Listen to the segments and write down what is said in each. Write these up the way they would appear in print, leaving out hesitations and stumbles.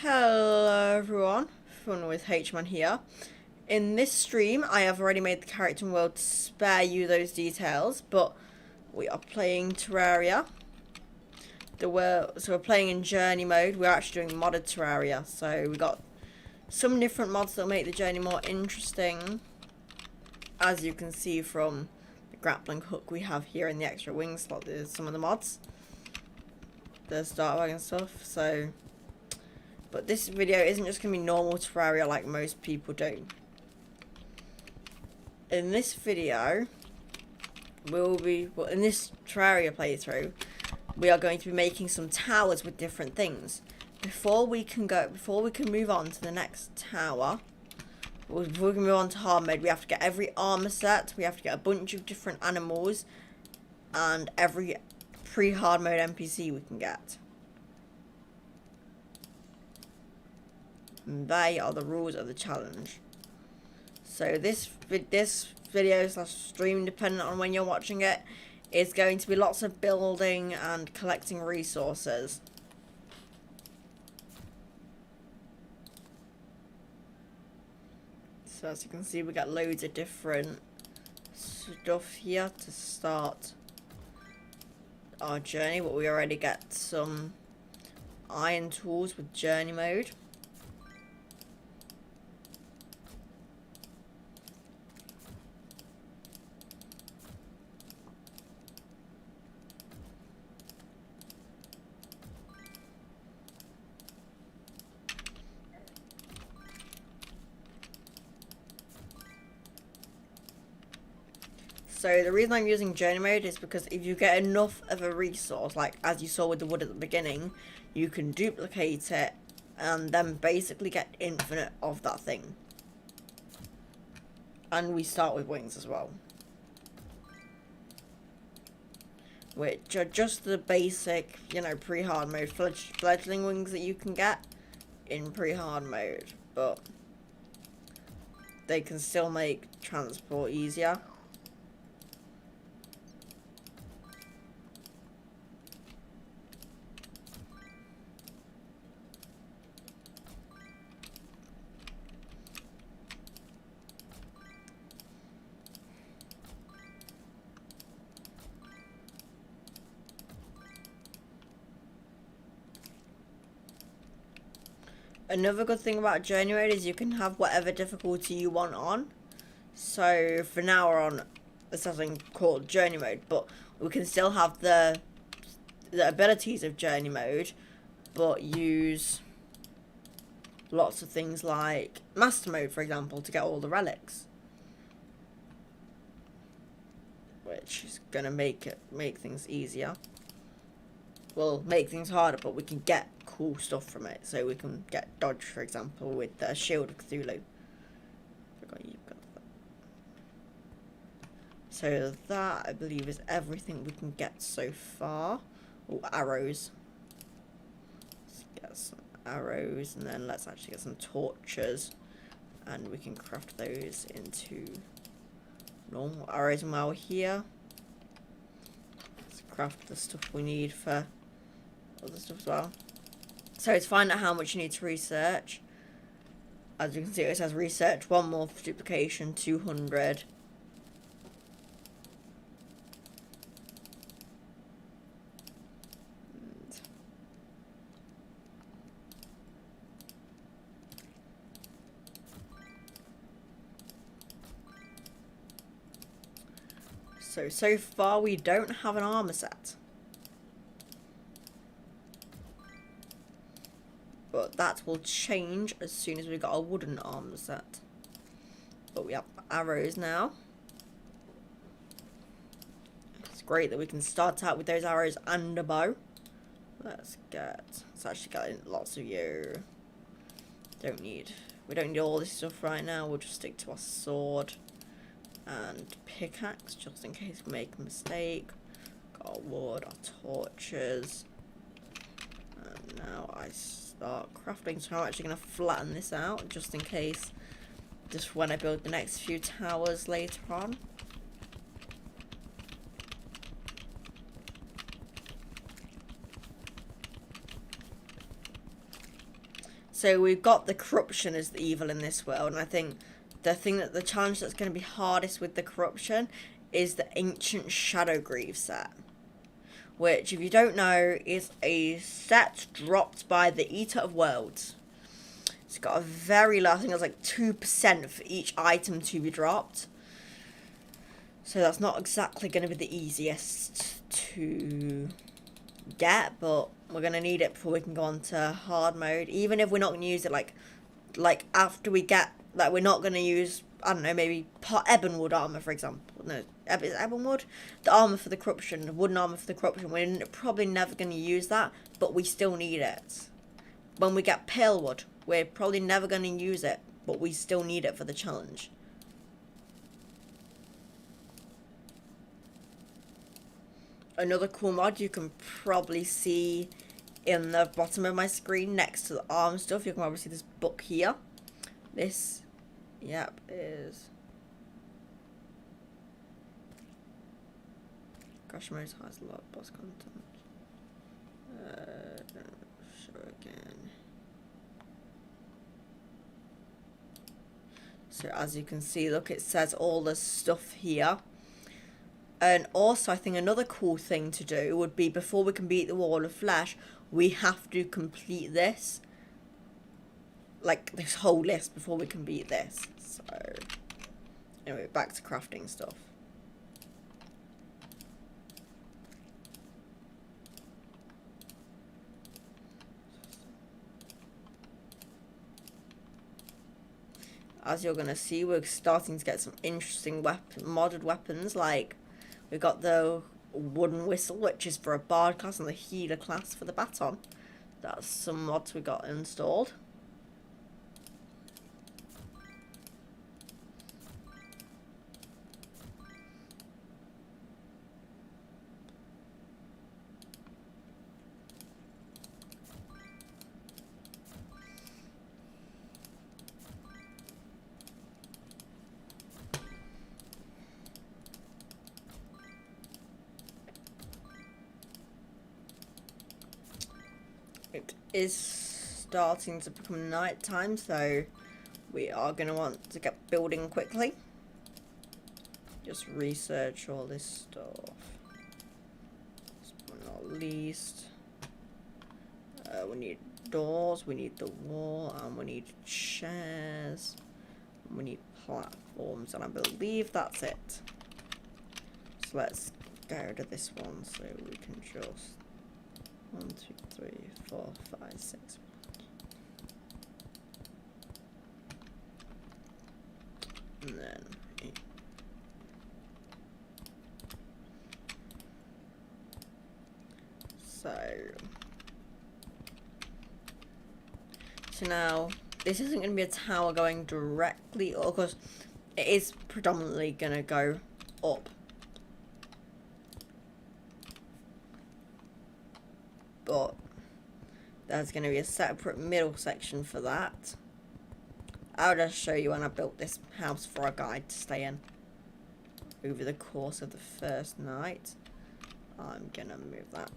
Hello everyone with H-Man here. In this stream, I have already made the character and world to spare you those details, but we are playing Terraria. So we're playing in journey mode. We're actually doing modded Terraria, so we got some different mods that'll make the journey more interesting. As you can see from the grappling hook we have here in the extra wing slot, there's some of the mods. The start wagon stuff, so... But this video isn't just going to be normal Terraria like most people do. In this video, in this Terraria playthrough, we are going to be making some towers with different things. Before we can move on to the next tower, before we can move on to hard mode, we have to get every armor set, we have to get a bunch of different animals, and every pre-hard mode NPC we can get. And they are the rules of the challenge. So this video / stream, depending on when you're watching it, is going to be lots of building and collecting resources. So as you can see, we got loads of different stuff here to start our journey, but we already get some iron tools with journey mode. So the reason I'm using journey mode is because if you get enough of a resource, like as you saw with the wood at the beginning, you can duplicate it and then basically get infinite of that thing. And we start with wings as well, which are just the basic, pre-hard mode fledgling wings that you can get in pre-hard mode, but they can still make transport easier. Another good thing about journey mode is you can have whatever difficulty you want on. So for now we're on something called journey mode, but we can still have the abilities of journey mode, but use lots of things like master mode, for example, to get all the relics, which is gonna make things easier. Well, make things harder, but we can get cool stuff from it. So we can get dodge, for example, with the Shield of Cthulhu. Forgot you've got that. So that, I believe, is everything we can get so far. Oh, arrows. Let's get some arrows, and then let's actually get some torches, and we can craft those into normal arrows. And while we're here, let's craft the stuff we need for other stuff as well. So to find out how much you need to research, as you can see, it says research 1 more for duplication, 200. So far we don't have an armor set. But that will change as soon as we got a wooden armor set. But we have arrows now. It's great that we can start out with those arrows and a bow. Let's actually get lots of you. We don't need all this stuff right now. We'll just stick to our sword and pickaxe just in case we make a mistake. Got our wood, our torches. And now I start crafting, so I'm actually going to flatten this out just in case, just when I build the next few towers later on. So we've got the corruption as the evil in this world, and I think the challenge that's going to be hardest with the corruption is the ancient Shadowgrieve set, which, if you don't know, is a set dropped by the Eater of Worlds. It's got a very low, I think it's like 2% for each item to be dropped. So that's not exactly going to be the easiest to get, but we're going to need it before we can go on to hard mode. Even if we're not going to use it, like after we get, like, we're not going to use, I don't know, maybe Ebonwood armor, for example. No, is it Ebonwood? The armor for the corruption, the wooden armor for the corruption. We're probably never going to use that, but we still need it. When we get Palewood, we're probably never going to use it, but we still need it for the challenge. Another cool mod you can probably see in the bottom of my screen next to the arm stuff. You can probably see this book here. This, yep, is Crash Mode has a lot of boss content. Show again. So as you can see, look, it says all the stuff here. And also, I think another cool thing to do would be, before we can beat the Wall of Flesh, we have to complete this. Like, this whole list before we can beat this. So, anyway, back to crafting stuff. As you're going to see, we're starting to get some interesting modded weapons, like we've got the wooden whistle, which is for a bard class, and the healer class for the baton. That's some mods we got installed. It is starting to become night time, so we are going to want to get building quickly. Just research all this stuff. But not least, we need doors, we need the wall, and we need chairs, and we need platforms, and I believe that's it. So let's get rid of this one so we can just 1, 2, 3, 4, 5, 6. And then 8. So now this isn't going to be a tower going directly, or because it is predominantly going to go up. But there's going to be a separate middle section for that. I'll just show you when I built this house for our guide to stay in over the course of the first night. I'm going to move that.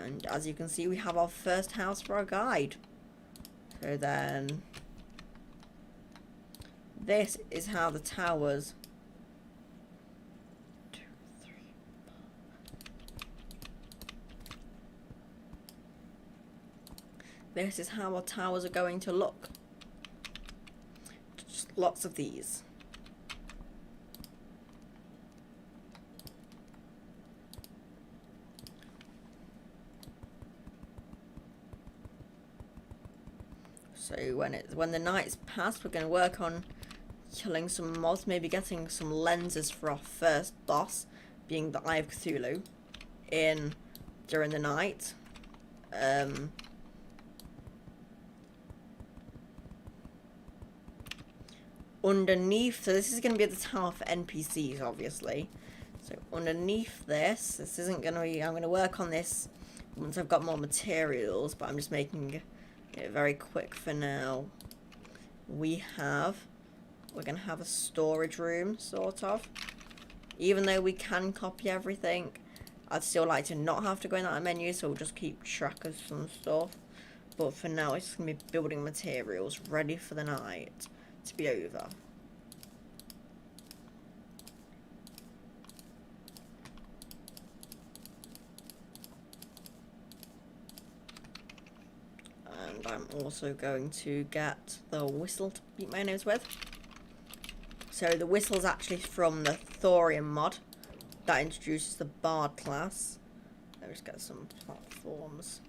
And as you can see, we have our first house for our guide. So then, this is how the towers... This is how our towers are going to look. Just lots of these. So when the night's passed, we're going to work on killing some mobs, maybe getting some lenses for our first boss, being the Eye of Cthulhu, in during the night. Underneath, so this is going to be the tower for NPCs, obviously. So underneath this isn't going to be, I'm going to work on this once I've got more materials, but I'm just making it very quick for now. We're going to have a storage room, sort of. Even though we can copy everything, I'd still like to not have to go in that menu, so we'll just keep track of some stuff. But for now, it's just going to be building materials ready for the night to be over. And I'm also going to get the whistle to beat my nose with. So the whistle's actually from the Thorium mod that introduces the Bard class. Let's get some platforms.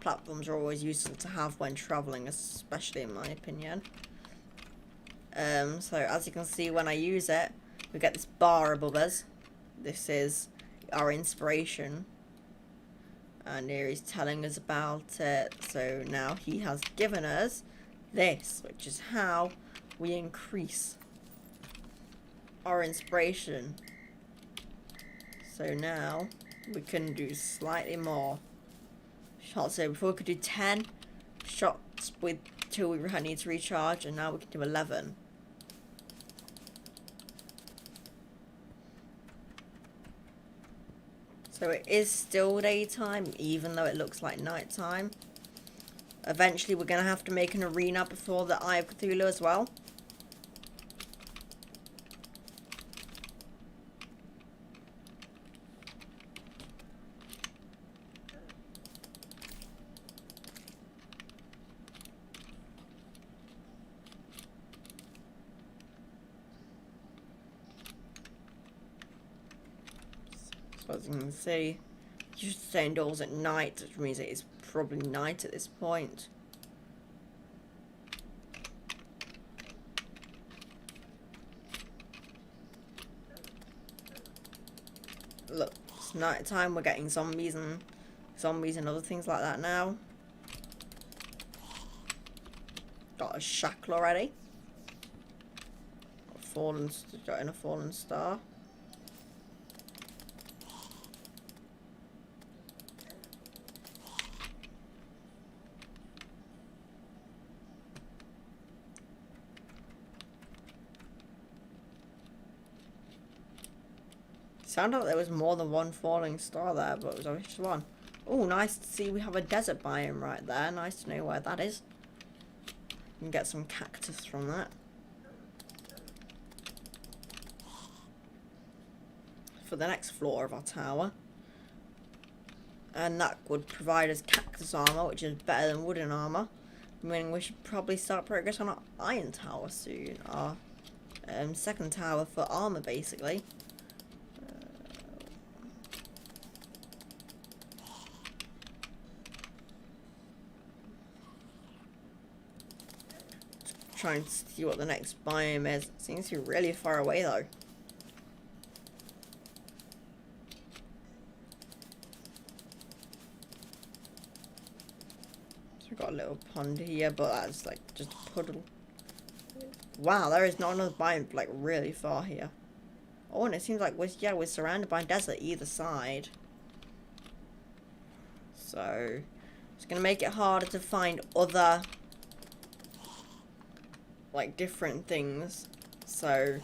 Platforms are always useful to have when travelling, especially in my opinion. So as you can see, when I use it, we get this bar above us. This is our inspiration. And here he's telling us about it. So now he has given us this, which is how we increase our inspiration. So now we can do slightly more shots. So before we could do 10 shots with till we need to recharge, and now we can do 11. So it is still daytime, even though it looks like nighttime. Eventually we're going to have to make an arena before the Eye of Cthulhu as well. So as you can see, you should stay indoors at night, which means it is probably night at this point. Look, it's night time, we're getting zombies and other things like that now. Got a shackle already. Got in a fallen star. Sounded like there was more than one falling star there, but it was only just one. Oh, nice to see we have a desert biome right there. Nice to know where that is. We can get some cactus from that. For the next floor of our tower. And that would provide us cactus armor, which is better than wooden armor. Meaning we should probably start progress on our iron tower soon. Our second tower for armor, basically. Trying to see what the next biome is. It seems to be really far away though. So we've got a little pond here, but that's like just a puddle. Wow, there is not another biome like really far here. Oh, and it seems like we're surrounded by desert either side. So it's gonna make it harder to find other like different things, so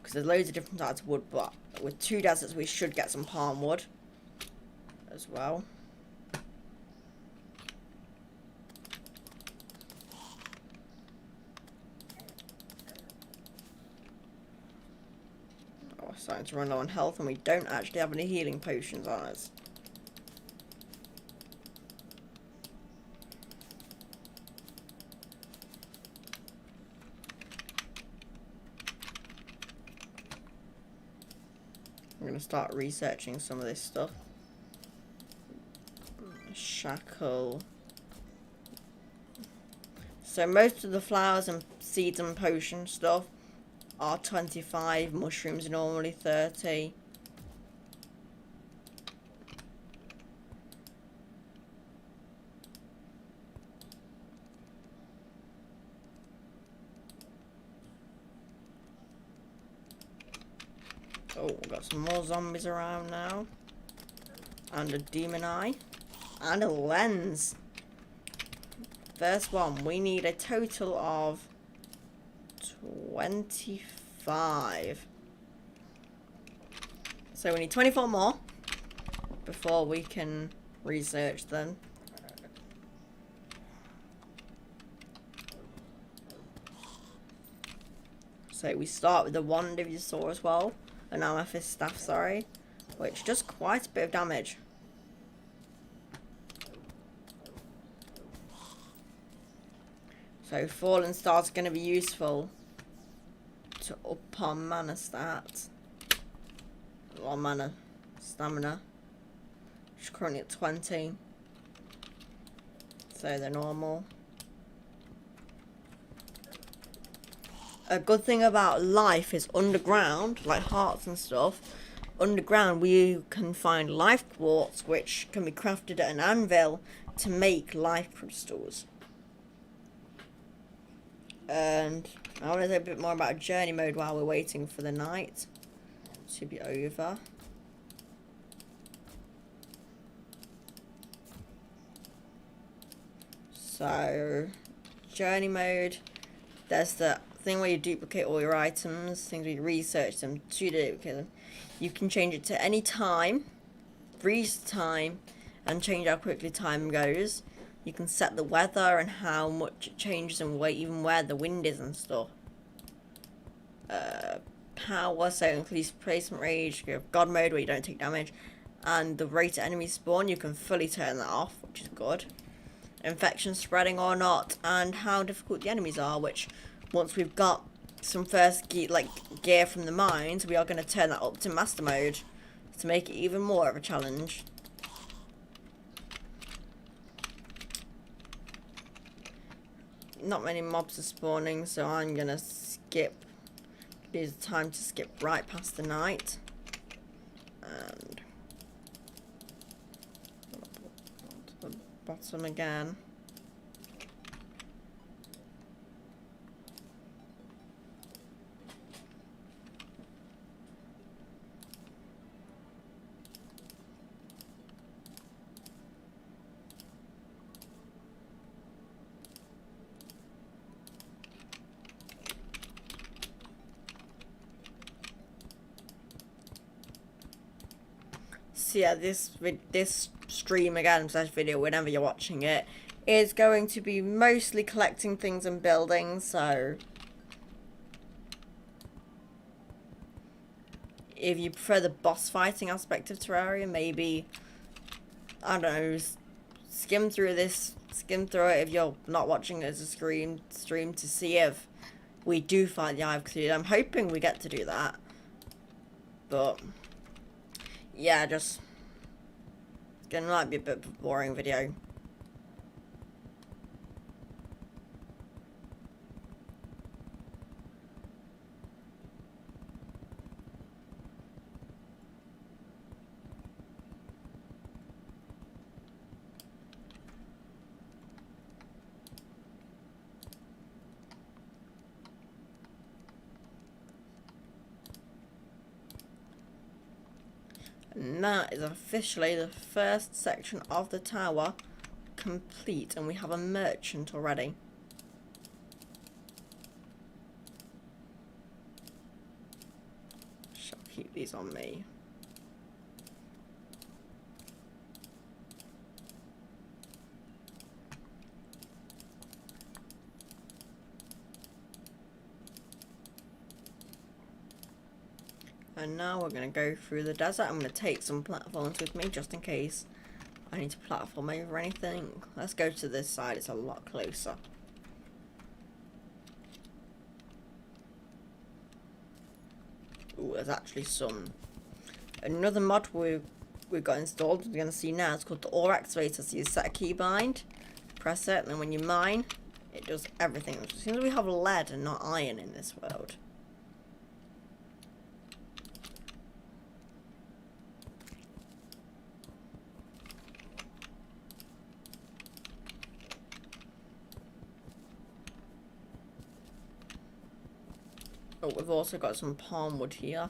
because there's loads of different types of wood, but with 2 deserts we should get some palm wood as well. Oh, we're starting to run low on health and we don't actually have any healing potions on us. I'm going to start researching some of this stuff. Shackle. So most of the flowers and seeds and potion stuff are 25. Mushrooms are normally 30. Oh, we've got some more zombies around now. And a demon eye. And a lens. First one, we need a total of 25. So we need 24 more before we can research them. So we start with the wand, if you saw as well, an amethyst staff, sorry, which does quite a bit of damage. So fallen stars are going to be useful to up our mana stats, or mana stamina, which is currently at 20. So they're normal. A good thing about life is underground, like hearts and stuff. Underground, we can find life quartz, which can be crafted at an anvil to make life crystals. And I want to say a bit more about journey mode while we're waiting for the night to be over. So, journey mode, there's the thing where you duplicate all your items, things where you research them to duplicate them. You can change it to any time, freeze time, and change how quickly time goes. You can set the weather and how much it changes and even where the wind is and stuff. Power, so increase placement range. You have God mode where you don't take damage. And the rate of enemy spawn, you can fully turn that off, which is good. Infection spreading or not, and how difficult the enemies are, which once we've got some first gear from the mines, we are going to turn that up to master mode to make it even more of a challenge. Not many mobs are spawning, so I'm going to skip. Use the time to skip right past the night. And to the bottom again. So yeah, this stream again, slash video, whenever you're watching it, is going to be mostly collecting things and building. So if you prefer the boss fighting aspect of Terraria, maybe, I don't know, skim through it if you're not watching it as a stream to see if we do fight the Eye of Cthulhu. I'm hoping we get to do that, but yeah, just gonna might be a bit of a boring video. And that is officially the first section of the tower complete, and we have a merchant already. Shall keep these on me. And now we're going to go through the desert. I'm going to take some platforms with me just in case I need to platform over anything. Let's go to this side, it's a lot closer. Ooh, there's actually another mod we've got installed, we're going to see now. It's called the ore activator. So you set a keybind, press it, and then when you mine, it does everything. It seems we have lead and not iron in this world. Oh, we've also got some palm wood here.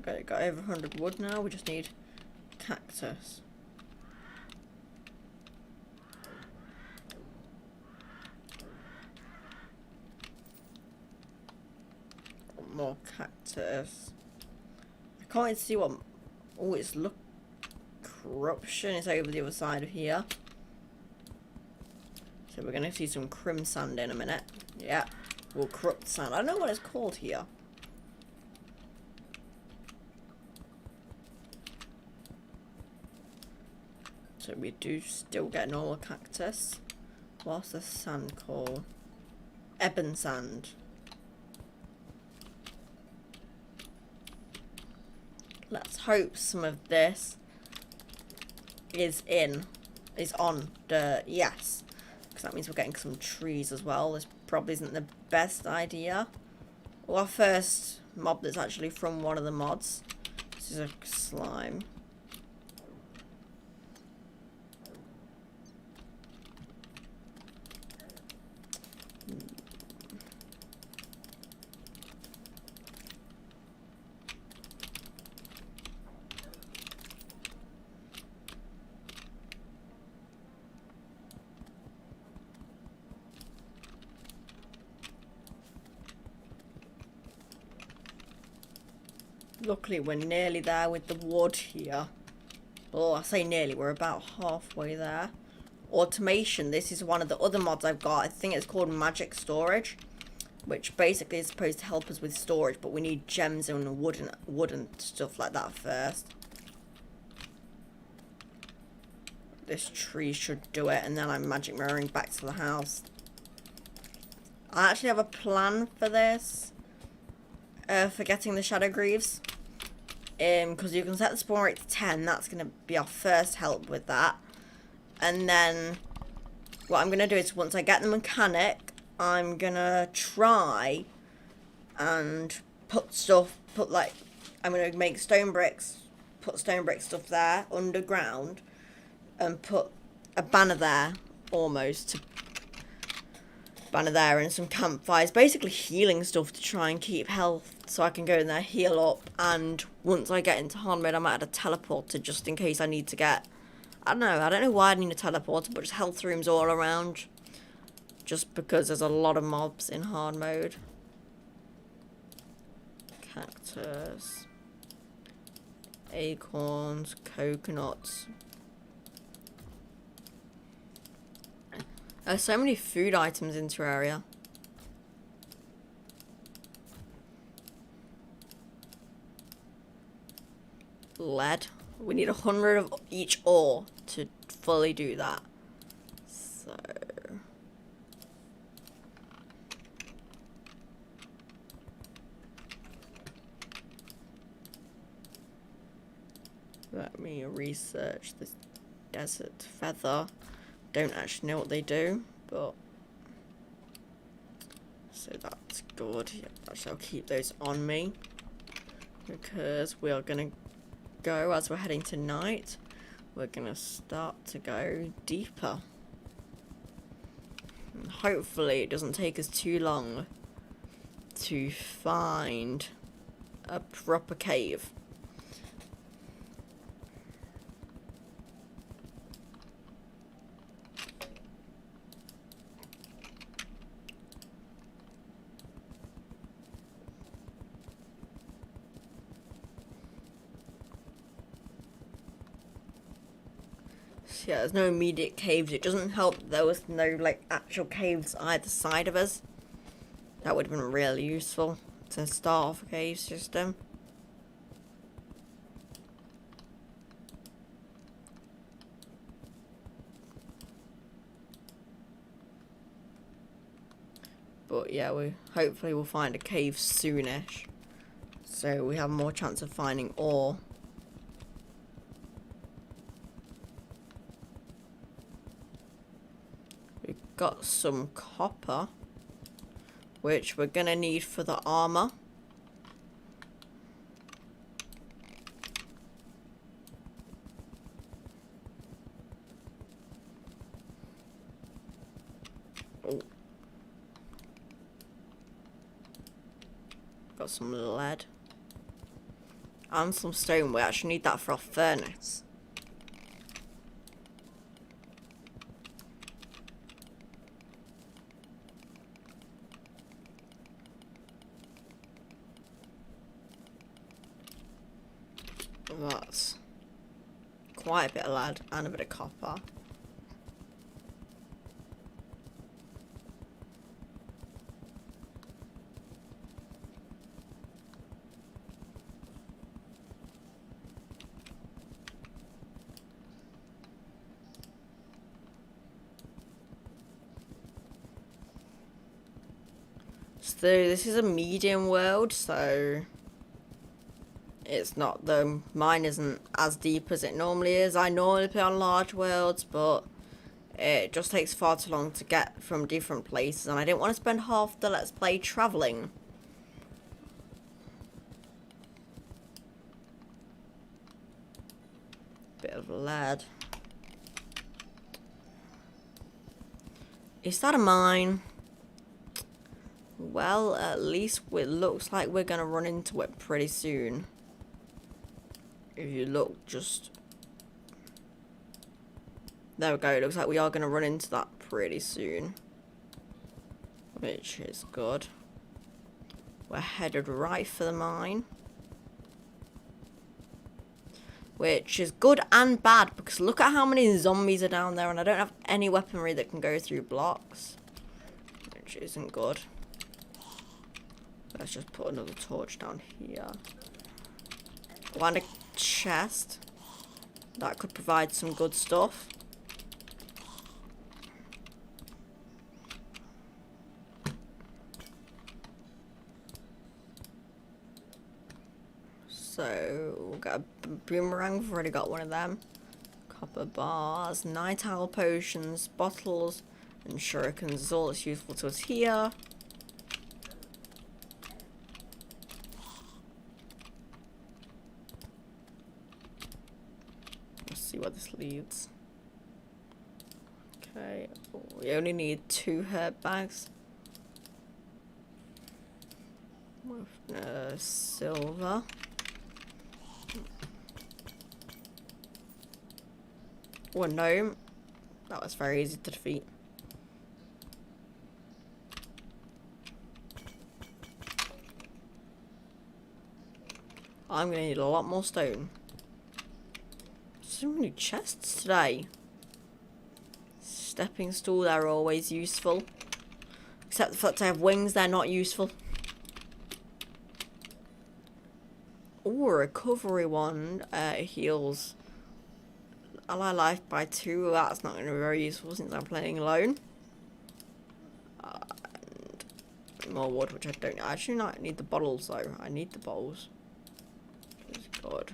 Okay, got over 100 wood now. We just need cactus. More cactus. I can't even see what. Oh, it's look. Corruption is over the other side of here. So we're gonna see some crim sand in a minute. Yeah. Well, corrupt sand. I don't know what it's called here. So we do still get normal cactus. What's the sand called? Ebon sand. Let's hope some of this is on the yes. Because that means we're getting some trees as well. This probably isn't the best idea. Well, our first mob that's actually from one of the mods. This is a slime. Luckily, we're nearly there with the wood here. Oh, I say nearly, we're about halfway there. Automation, this is one of the other mods I've got. I think it's called Magic Storage, which basically is supposed to help us with storage, but we need gems and wood and stuff like that first. This tree should do it, and then I'm magic mirroring back to the house. I actually have a plan for this. For getting the Shadow Greaves. Because you can set the spawn rate to 10. That's going to be our first help with that. And then what I'm going to do is once I get the mechanic, I'm going to try and I'm going to make stone bricks, put stone brick stuff there underground, and put a banner there almost to banner there and some campfires, basically healing stuff to try and keep health so I can go in there, heal up, and once I get into hard mode I might add a teleporter just in case I need to get, I don't know why I need a teleporter, but just health rooms all around just because there's a lot of mobs in hard mode. Cactus, acorns, coconuts. There's so many food items in Terraria. Lead. We need 100 of each ore to fully do that. So let me research this desert feather. Don't actually know what they do, but so that's good. Yeah, actually, I'll keep those on me because we are gonna go as we're heading to night. We're gonna start to go deeper. And hopefully, it doesn't take us too long to find a proper cave. Yeah, there's no immediate caves. It doesn't help that there was no like actual caves either side of us. That would have been really useful to start off a cave system. But yeah, we hopefully will find a cave soonish, so we have more chance of finding ore. Got some copper, which we're gonna need for the armor. Oh. Got some lead. And some stone. We actually need that for our furnace. That's quite a bit of lead and a bit of copper. So this is a medium world, so it's not, the mine isn't as deep as it normally is. I normally play on large worlds, but it just takes far too long to get from different places, and I didn't want to spend half the Let's Play travelling. Bit of lead. Is that a mine? Well, at least it looks like we're going to run into it pretty soon. If you look just... There we go, it looks like we are going to run into that pretty soon. Which is good. We're headed right for the mine. Which is good and bad, because look at how many zombies are down there, and I don't have any weaponry that can go through blocks. Which isn't good. Let's just put another torch down here. And a chest. That could provide some good stuff. So, we'll get a boomerang. We've already got one of them. Copper bars, night owl potions, bottles, and shurikens is all that's useful to us here. Let's see where this leads. Okay, we only need 2 herb bags. With silver. Oh, a gnome. That was very easy to defeat. I'm gonna need a lot more stone. So many chests today. Stepping stool, they're always useful. Except the fact I have wings, they're not useful. Ooh, a recovery wand. Heals ally life by 2. That's not going to be very useful since I'm playing alone. And more wood, which I don't actually not need the bottles though. I need the bowls. God.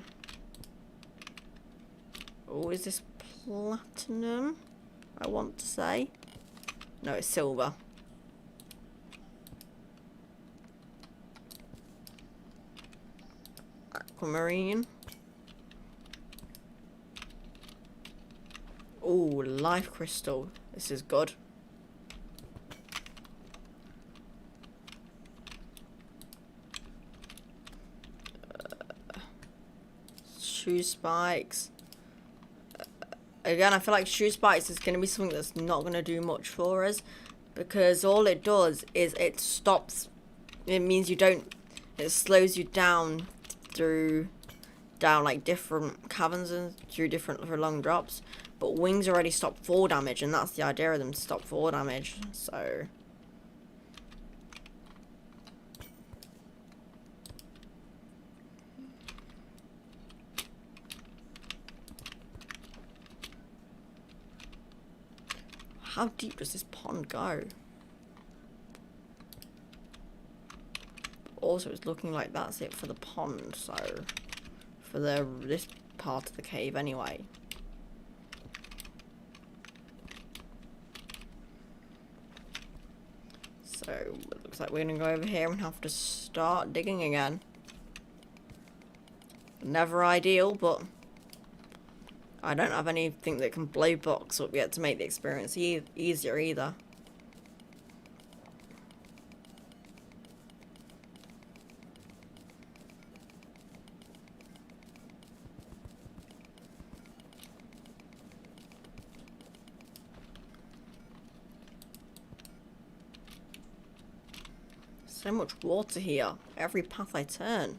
Oh, is this platinum? I want to say. No, it's silver. Aquamarine. Oh, life crystal. This is good. Shoe spikes. Again, I feel like shoe spikes is going to be something that's not going to do much for us, because all it does is it stops. It means you don't. It slows you down down like different caverns and through different long drops. But wings already stop fall damage, and that's the idea of them, to stop fall damage. So. How deep does this pond go? Also, it's looking like that's it for the pond, so for this part of the cave anyway. So it looks like we're gonna go over here and have to start digging again. Never ideal, but I don't have anything that can blow box up yet to make the experience easier either. So much water here. Every path I turn.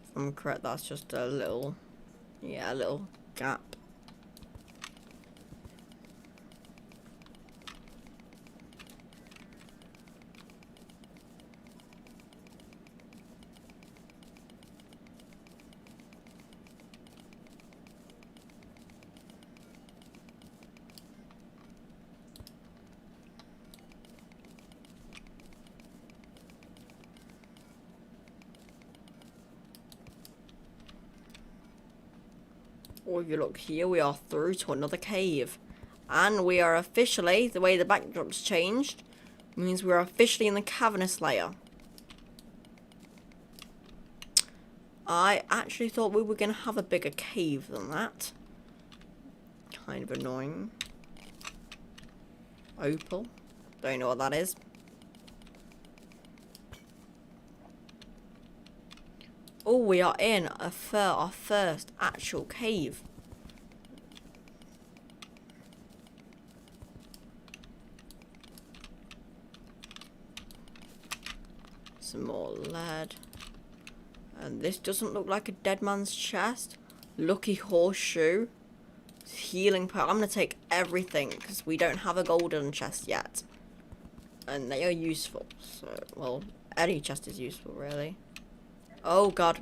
If I'm correct, that's just a little, yeah, a little gap. Oh, if you look here, we are through to another cave. And we are officially, the way the backdrop's changed, means we are officially in the cavernous layer. I actually thought we were going to have a bigger cave than that. Kind of annoying. Opal. Don't know what that is. Oh, we are in our first actual cave. Some more lead. And this doesn't look like a dead man's chest. Lucky horseshoe. Healing pearl. I'm going to take everything because we don't have a golden chest yet. And they are useful. So, well, any chest is useful, really. Oh, God.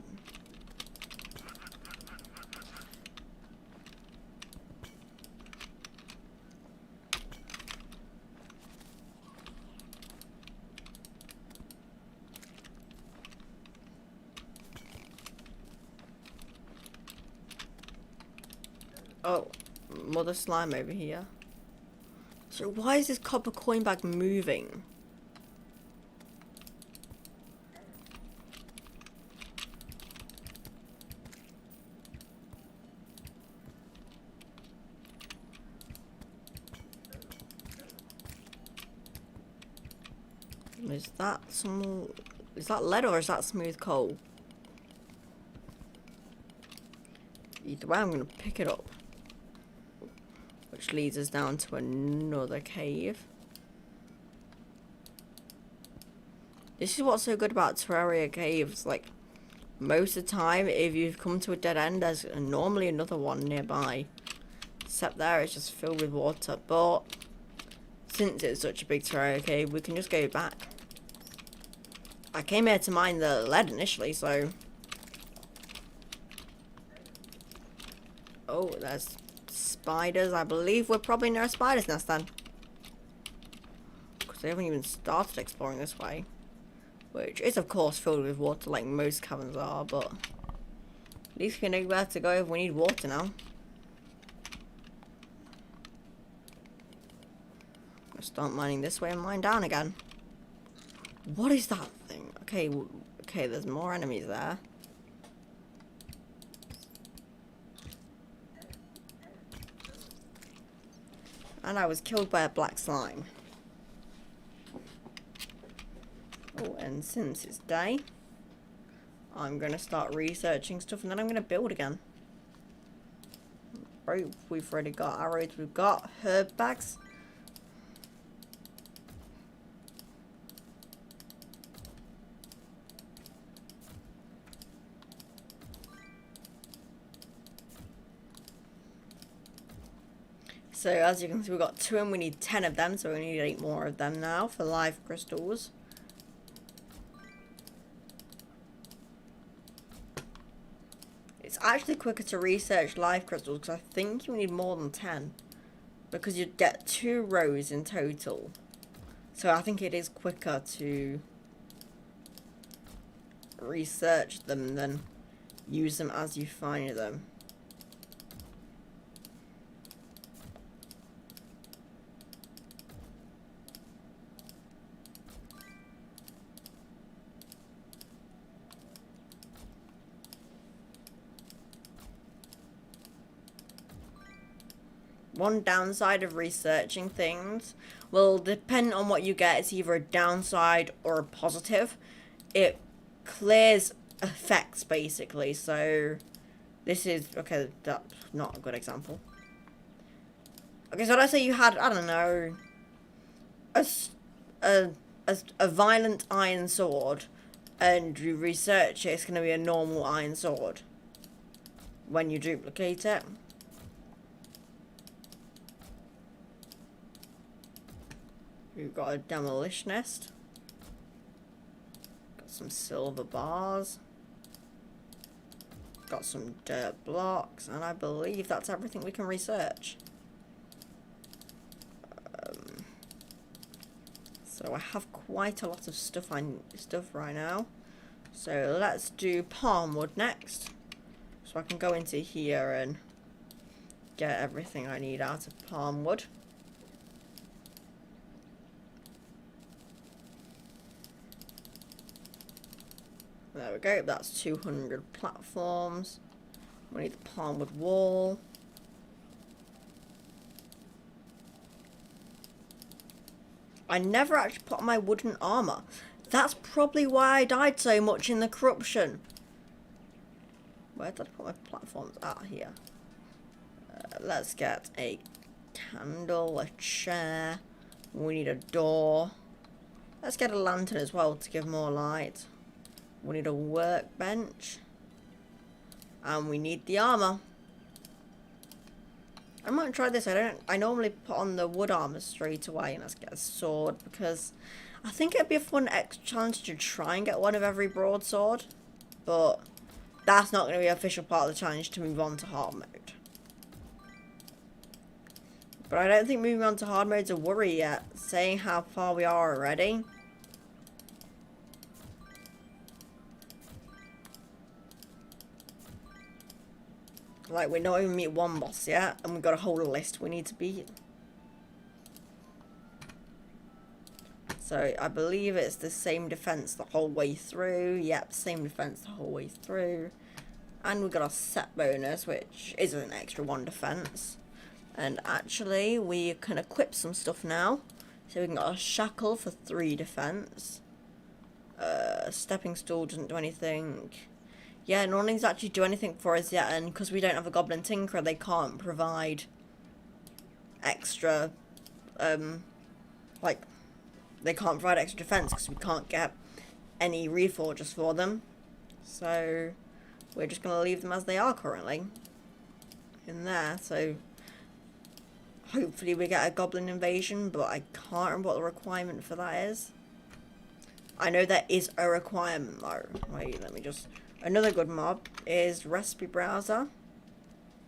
Oh, mother slime over here. So why is this copper coin bag moving? Is that lead or is that smooth coal? Either way, I'm going to pick it up. Which leads us down to another cave. This is what's so good about Terraria caves. Like, most of the time, if you've come to a dead end, there's normally another one nearby. Except there, it's just filled with water. But since it's such a big Terraria cave, we can just go back. I came here to mine the lead initially, so... Oh, there's spiders. I believe we're probably near a spider's nest then. Because they haven't even started exploring this way. Which is, of course, filled with water like most caverns are, but... At least we know where to go if we need water now. I'm gonna start mining this way and mine down again. What is that thing? Okay, okay, there's more enemies there. And I was killed by a black slime. Oh, and since it's day, I'm going to start researching stuff and then I'm going to build again. Right, we've already got arrows, we've got herb bags. So as you can see, we've got 2 and we need 10 of them, so we need 8 more of them now for live crystals. It's actually quicker to research live crystals because I think you need more than 10. Because you'd get 2 rows in total. So I think it is quicker to research them than use them as you find them. One downside of researching things, well, depending on what you get, it's either a downside or a positive. It clears effects basically. So this is okay. That's not a good example. Okay, so let's say you had, I don't know, a, a violent iron sword, and you research it, it's going to be a normal iron sword when you duplicate it. We've got a demolitionist. Got some silver bars. Got some dirt blocks, and I believe that's everything we can research. So I have quite a lot of stuff right now. So let's do palm wood next. So I can go into here and get everything I need out of palm wood. There we go, that's 200 platforms. We need the palm wood wall. I never actually put on my wooden armor. That's probably why I died so much in the corruption. Where did I put my platforms? Ah, here. Let's get a candle, a chair. We need a door. Let's get a lantern as well to give more light. We need a workbench. And we need the armor. I might try this. I normally put on the wood armor straight away and let's get a sword, because I think it'd be a fun extra challenge to try and get one of every broadsword, but that's not going to be an official part of the challenge to move on to hard mode. But I don't think moving on to hard mode's a worry yet, saying how far we are already. Like, we're not even meet one boss yet, and we've got a whole list we need to beat. So, I believe it's the same defense the whole way through. Yep, same defense the whole way through. And we've got our set bonus, which is an extra 1 defense. And actually, we can equip some stuff now. So, we can get a shackle for 3 defense. Stepping stool doesn't do anything. Yeah, none of these actually do anything for us yet, and because we don't have a Goblin Tinkerer, they can't provide extra, like, they can't provide extra defense because we can't get any reforgers for them. So, we're just going to leave them as they are currently in there. So, hopefully we get a Goblin Invasion, but I can't remember what the requirement for that is. I know there is a requirement though. Wait, let me just... Another good mob is Recipe Browser,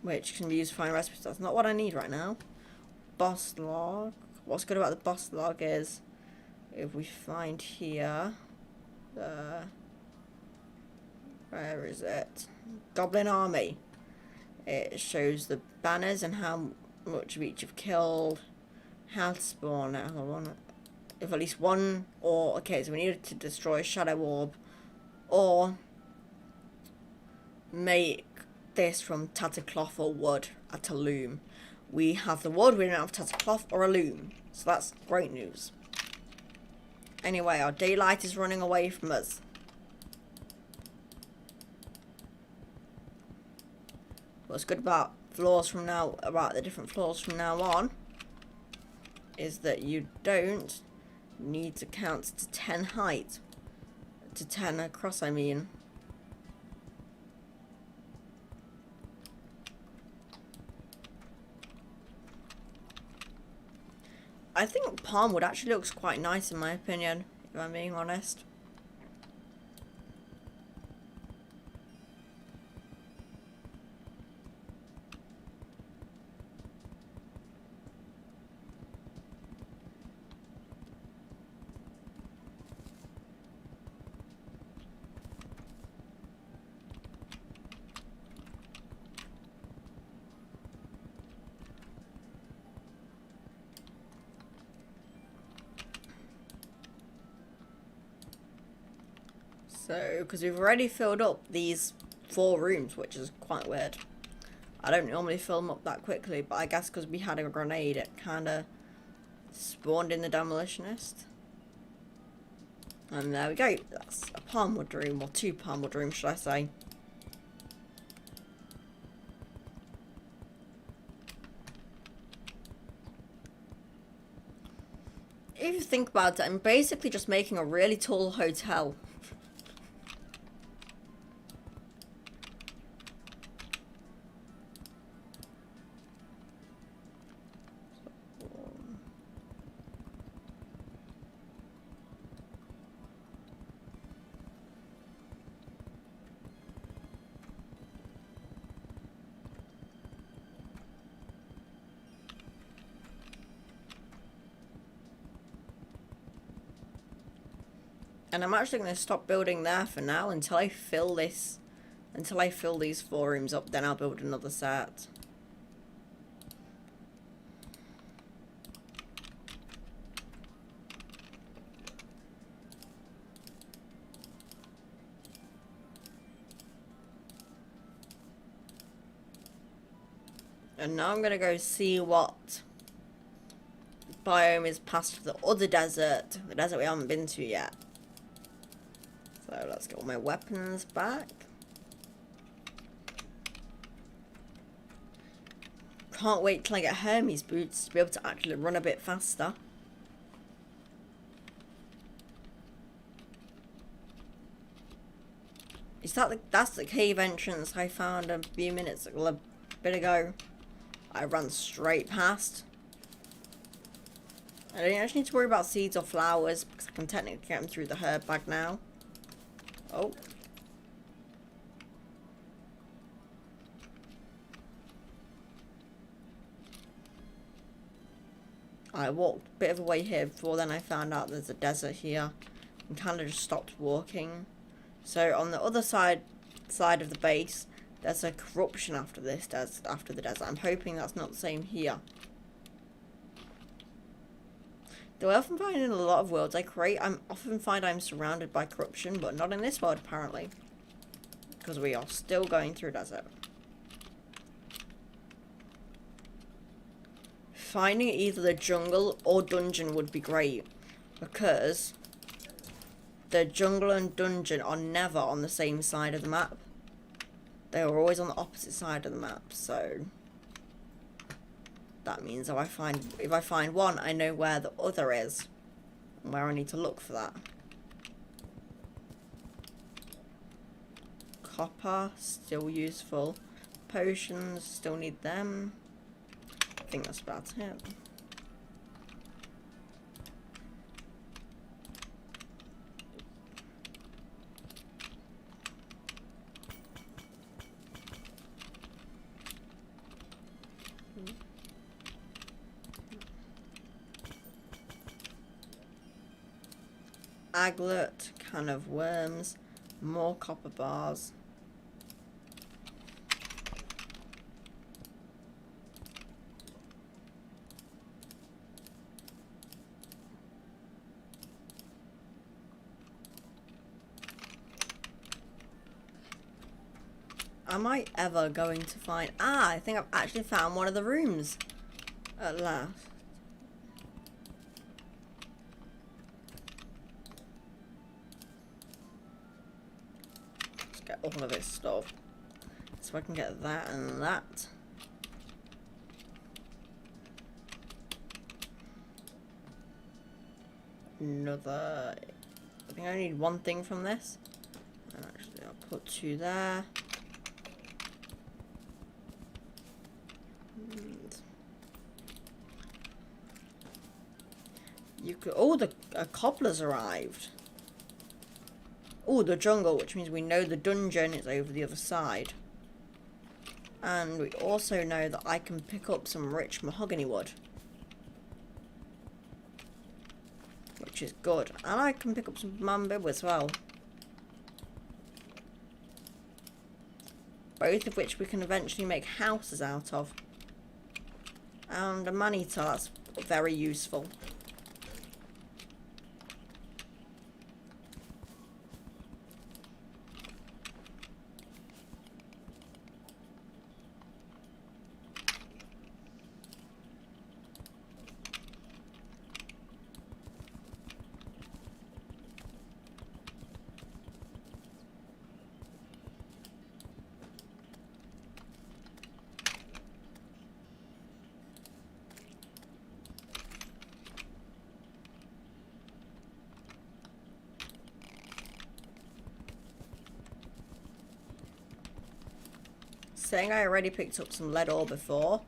which can be used to find recipes. That's not what I need right now. Boss log. What's good about the boss log is, if we find here, where is it? Goblin Army. It shows the banners and how much of each you've killed, how to spawn it. If at least one, or okay, so we needed to destroy a shadow orb, or make this from tattered cloth or wood at a loom. We have the wood, we don't have tattered cloth or a loom. So that's great news. Anyway, our daylight is running away from us. What's good about the different floors from now on, is that you don't need to count to 10 height. To 10 across, I mean. I think palmwood actually looks quite nice in my opinion, if I'm being honest. So, because we've already filled up these 4 rooms, which is quite weird. I don't normally fill them up that quickly, but I guess because we had a grenade, it kind of spawned in the demolitionist. And there we go. That's a palmwood room, or 2 palmwood rooms, should I say. If you think about it, I'm basically just making a really tall hotel. And I'm actually going to stop building there for now until I fill this, until I fill these 4 rooms up, then I'll build another set. And now I'm going to go see what biome is past the other desert, the desert we haven't been to yet. So let's get all my weapons back. Can't wait till I get Hermes boots to be able to actually run a bit faster. Is that that's the cave entrance I found a few minutes a bit ago. I ran straight past. I don't actually need to worry about seeds or flowers because I can technically get them through the herb bag now. Oh. I walked a bit of a way here before then I found out there's a desert here and kind of just stopped walking. So on the other side of the base there's a corruption after this after the desert. I'm hoping that's not the same here. Though I often find in a lot of worlds I create, I often find I'm surrounded by corruption, but not in this world apparently. Because we are still going through desert. Finding either the jungle or dungeon would be great. Because the jungle and dungeon are never on the same side of the map. They are always on the opposite side of the map, so that means if I find one, I know where the other is and where I need to look for that. Copper, still useful. Potions, still need them. I think that's about it. Aglet, can of worms, more copper bars. Am I ever going to find... Ah, I think I've actually found one of the rooms at last. Let's get all of this stuff so I can get that and that. Another... I think I need one thing from this. And actually I'll put 2 there. You could... Oh, the cobbler's arrived. Oh, the jungle, which means we know the dungeon is over the other side. And we also know that I can pick up some rich mahogany wood. Which is good. And I can pick up some bamboo as well. Both of which we can eventually make houses out of. And a man-eater, that's very useful. saying I already picked up some lead ore before.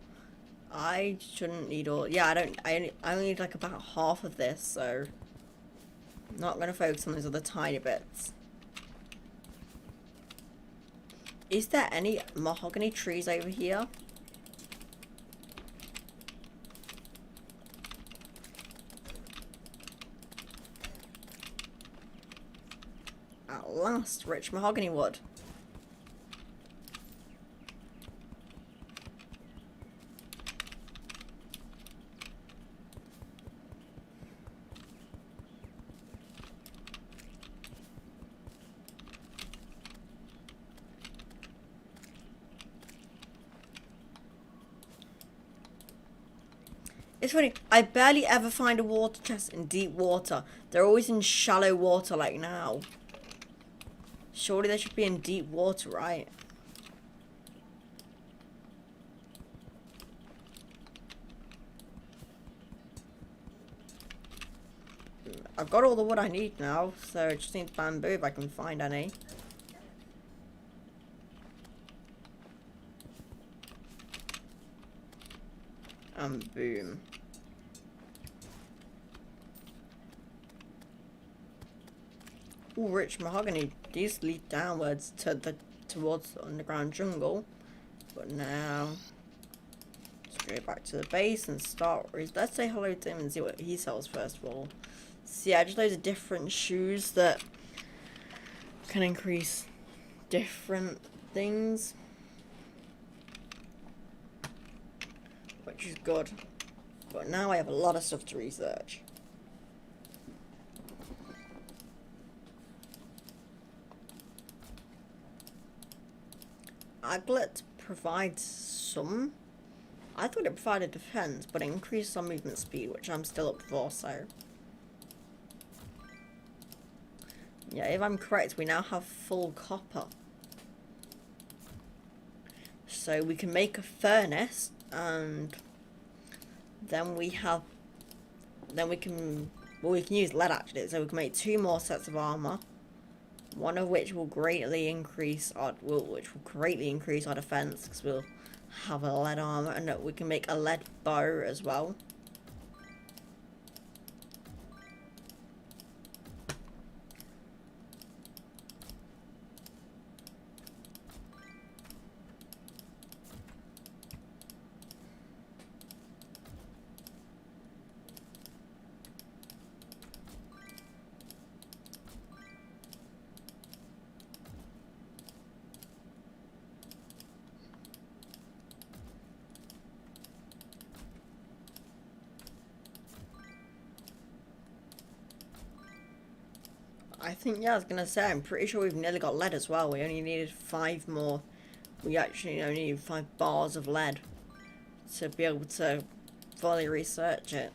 I shouldn't need all. Yeah, I only need like about half of this, so I'm not gonna focus on those other tiny bits. Is there any mahogany trees over here? At last, rich mahogany wood. It's funny, I barely ever find a water chest in deep water. They're always in shallow water like now. Surely they should be in deep water, right? I've got all the wood I need now, so I just need bamboo if I can find any. And boom. Ooh, rich mahogany. These lead downwards towards the underground jungle. But now, let's go back to the base and start. Let's say hello to him and see what he sells first of all. So yeah, just loads of different shoes that can increase different things, which is good. But now I have a lot of stuff to research. Aglet provides some. I thought it provided defense, but it increased our movement speed, which I'm still up for, so. Yeah, if I'm correct, we now have full copper. So we can make a furnace, and then we can use lead actually, so we can make 2 more sets of armor. One of which will greatly increase our defense, because we'll have a lead armor, and we can make a lead bow as well. I think, yeah, I was gonna say, I'm pretty sure we've nearly got lead as well. We only needed 5 more. We actually only need 5 bars of lead to be able to fully research it.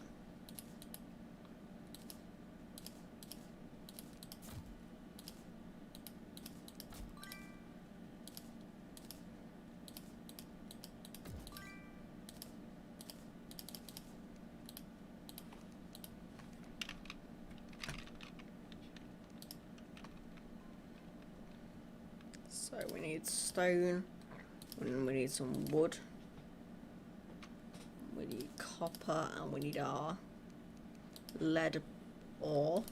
So we need stone, and we need some wood, we need copper, and we need our lead ore,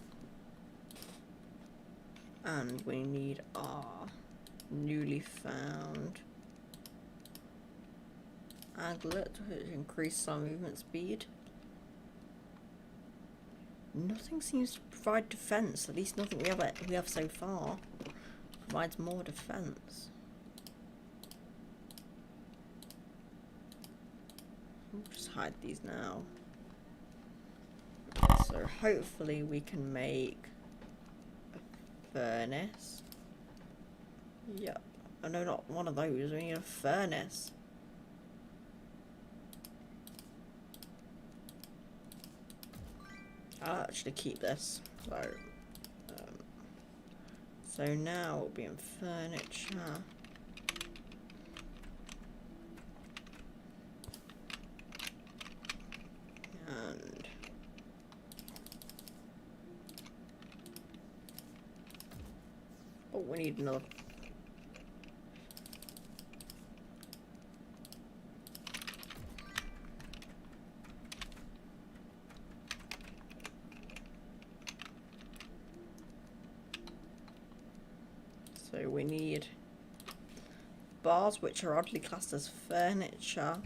and we need our newly found aglet to increase our movement speed. Nothing seems to provide defense, at least nothing we have so far provides more defense. We'll just hide these now. So hopefully we can make a furnace. Yep. Oh no, not one of those. We need a furnace. I'll actually keep this. So now we'll be in furniture. And oh, we need another. need bars, which are oddly classed as furniture.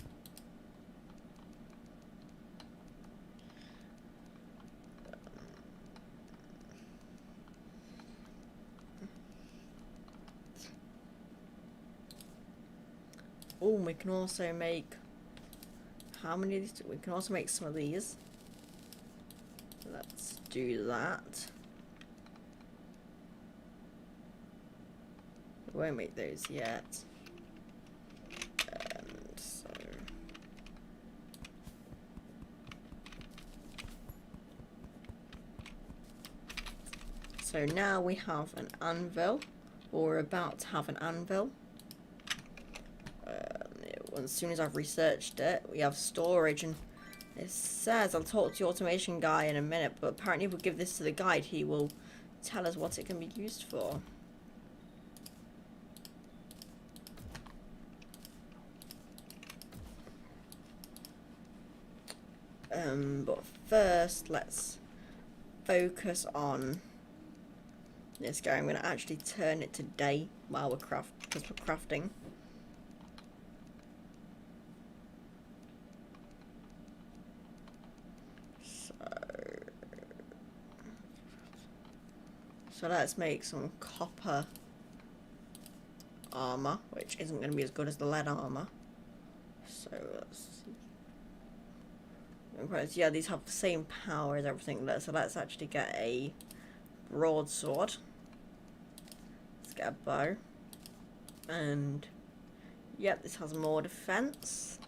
Oh, we can also make, how many of these? We can also make some of these. Let's do that. We won't make those yet. And so now we have an anvil, or we're about to have an anvil. As soon as I've researched it, we have storage, and it says, I'll talk to the automation guy in a minute, but apparently if we give this to the guide, he will tell us what it can be used for. But first, let's focus on this guy. I'm going to actually turn it to day while we're crafting. So let's make some copper armor, which isn't going to be as good as the lead armor. So let's see. Yeah, these have the same power as everything. So let's actually get a broadsword. Let's get a bow. And yep, this has more defense.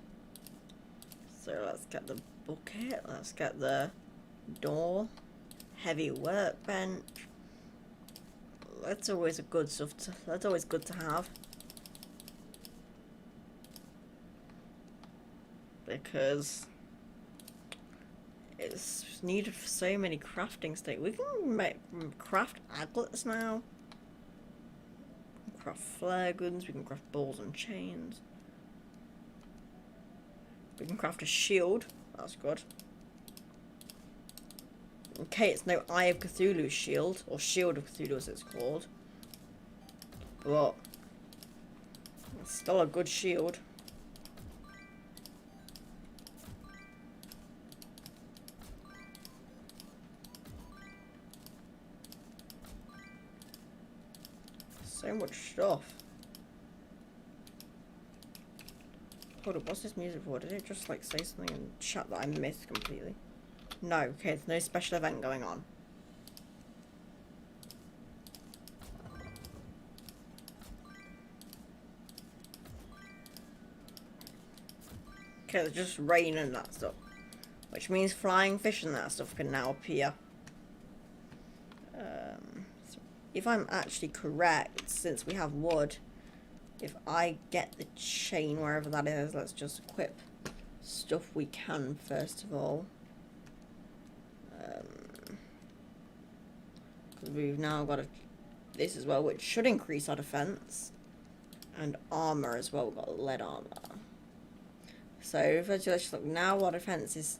So let's get the bucket. Let's get the door. Heavy workbench. That's always a good stuff to, that's always good to have. Because it's needed for so many crafting states. We can craft aglets now. We can craft flare guns, we can craft balls and chains. We can craft a shield, that's good. Okay, it's no Eye of Cthulhu shield, or Shield of Cthulhu as it's called. But it's still a good shield. So much stuff. Hold up, what's this music for? Did it just like say something in chat that I missed completely? No, okay, there's no special event going on. Okay, there's just rain and that stuff. Which means flying fish and that stuff can now appear. So if I'm actually correct, since we have wood, if I get the chain wherever that is, let's just equip stuff we can first of all. Because we've now got this as well, which should increase our defense. And armor as well, we've got lead armor. So if I just look now, our defense is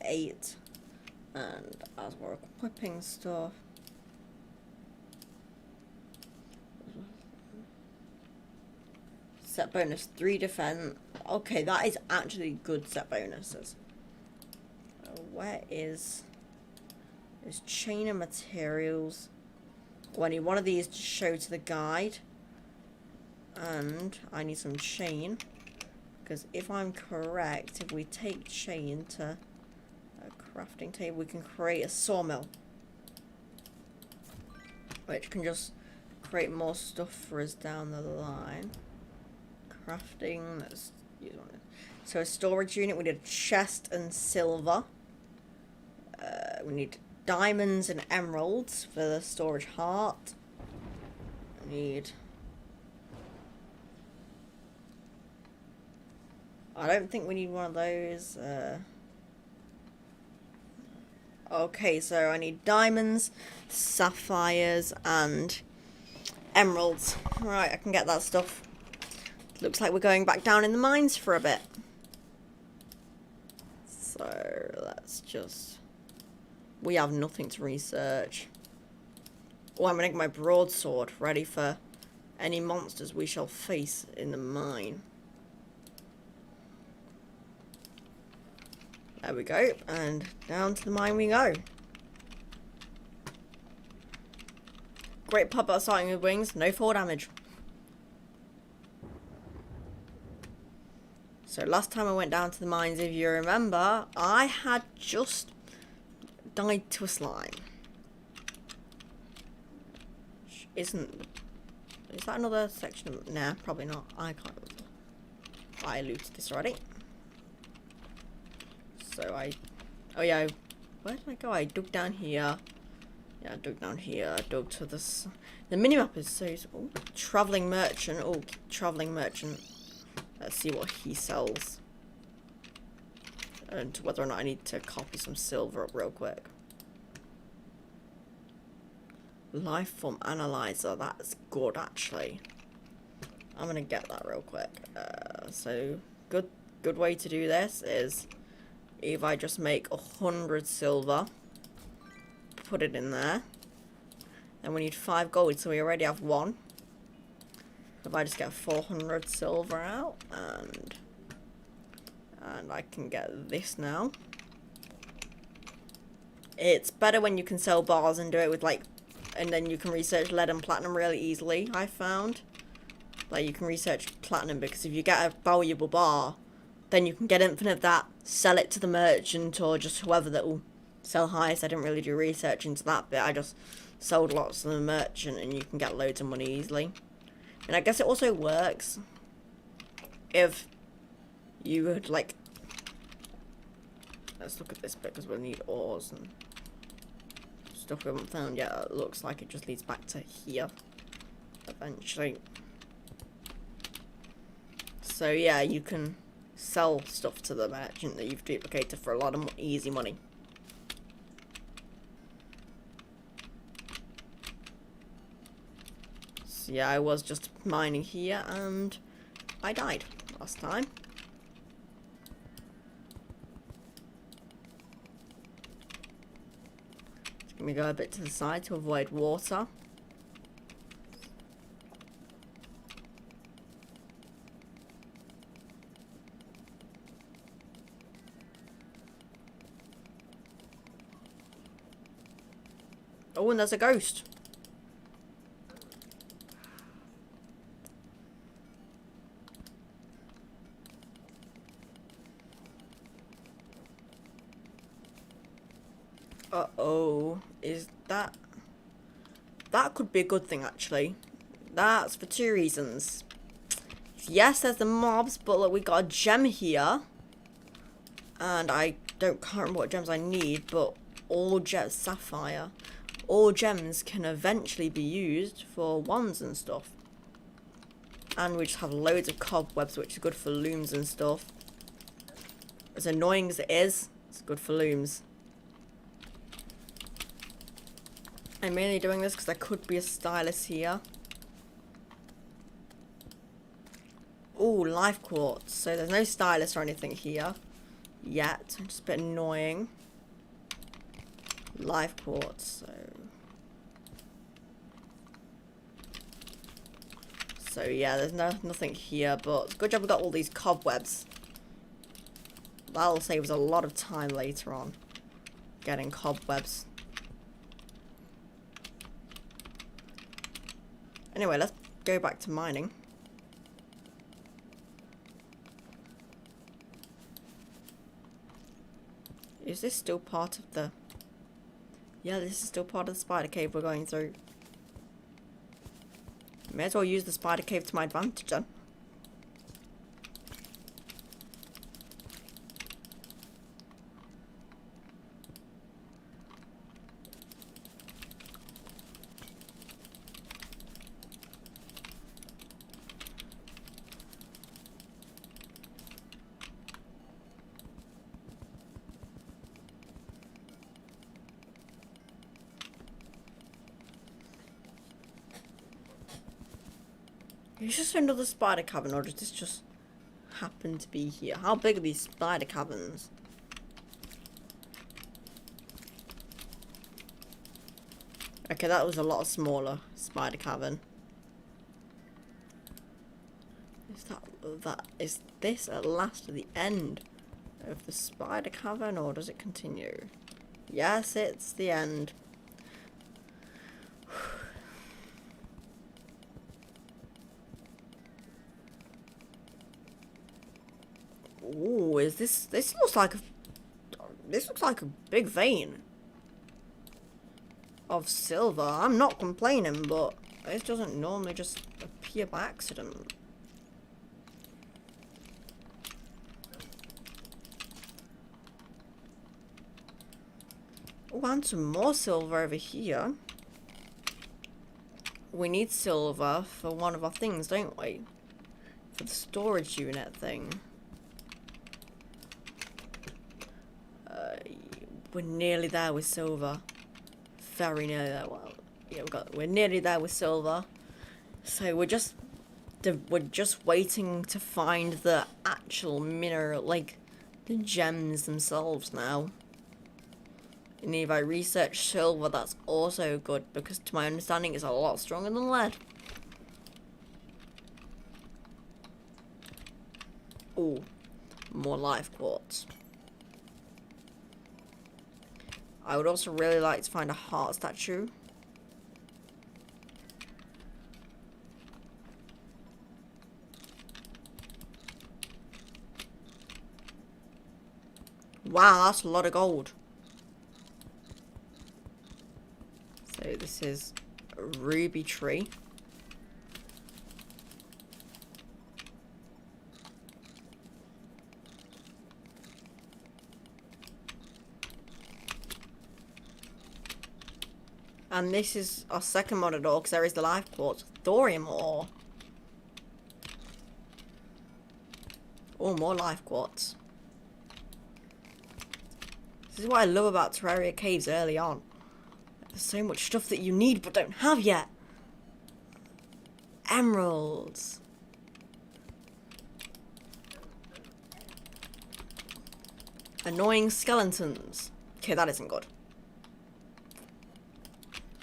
8. And as we're equipping stuff, set bonus 3 defense. Okay, that is actually good set bonuses. Where is chain of materials? Well, I need one of these to show to the guide, and I need some chain, because if I'm correct, if we take chain to a crafting table, we can create a sawmill, which can just create more stuff for us down the line. Crafting, let's use one. So a storage unit, we need a chest and silver. We need diamonds and emeralds for the storage heart. We need... I don't think we need one of those. Okay, so I need diamonds, sapphires, and emeralds. Right, I can get that stuff. Looks like we're going back down in the mines for a bit. So let's just... We have nothing to research. Oh, I'm gonna get my broadsword ready for any monsters we shall face in the mine. There we go, and down to the mine we go. Great pop out starting with wings, no fall damage. So last time I went down to the mines, if you remember, I had just died to a slime. Is that another section of... Nah, probably not. I can't remember. I looted this already. So oh yeah, where did I go? I dug down here. Yeah, I dug down here. I dug to this. The minimap is so... Oh, traveling merchant. Oh, traveling merchant. Let's see what he sells. And whether or not I need to copy some silver up real quick. Lifeform analyzer. That's good, actually. I'm gonna get that real quick. So good way to do this is if I just make 100 silver, put it in there. Then we need 5 gold, so we already have 1. If I just get 400 silver out, and I can get this now. It's better when you can sell bars and do it with like, and then you can research lead and platinum really easily, I found. Like, you can research platinum because if you get a valuable bar, then you can get infinite of that, sell it to the merchant or just whoever that will sell highest. I didn't really do research into that bit. I just sold lots to the merchant and you can get loads of money easily. And I guess it also works if you would like... Let's look at this bit because we'll need ores and stuff we haven't found yet. It looks like it just leads back to here eventually. So yeah, you can sell stuff to the merchant that you've duplicated for a lot of easy money. So yeah, I was just mining here and I died last time. Just gonna go a bit to the side to avoid water. Oh, and there's a ghost. Uh-oh. Is that... That could be a good thing, actually. That's for 2 reasons. Yes, there's the mobs, but look, we got a gem here. And I can't remember what gems I need, but all gems... Sapphire. All gems can eventually be used for wands and stuff. And we just have loads of cobwebs, which is good for looms and stuff. As annoying as it is, it's good for looms. I'm mainly doing this because there could be a stylus here. Ooh, life quartz. So there's no stylus or anything here yet. Just a bit annoying. Life quartz, so yeah, there's nothing here, but good job we got all these cobwebs. That'll save us a lot of time later on getting cobwebs. Anyway, let's go back to mining. Is this still part of the... Yeah, this is still part of the spider cave we're going through. May as well use the spider cave to my advantage then. Is this another spider cavern, or does this just happen to be here? How big are these spider caverns? Okay, that was a lot smaller spider cavern. Is this at last the end of the spider cavern, or does it continue? Yes, it's the end. Ooh, is this looks like a big vein of silver. I'm not complaining, but it doesn't normally just appear by accident. Oh, and some more silver over here. We need silver for one of our things, don't we? For the storage unit thing. We're nearly there with silver. Very nearly there. Well, yeah, we're nearly there with silver. So we're just waiting to find the actual mineral, like the gems themselves now. And if I research silver, that's also good, because to my understanding it's a lot stronger than lead. Ooh, more live quartz. I would also really like to find a heart statue. Wow, that's a lot of gold. So this is a ruby tree. And this is our second modded ore, because there is the live quartz. Thorium ore. Oh, more live quartz. This is what I love about Terraria caves early on. There's so much stuff that you need but don't have yet. Emeralds. Annoying skeletons. Okay, that isn't good.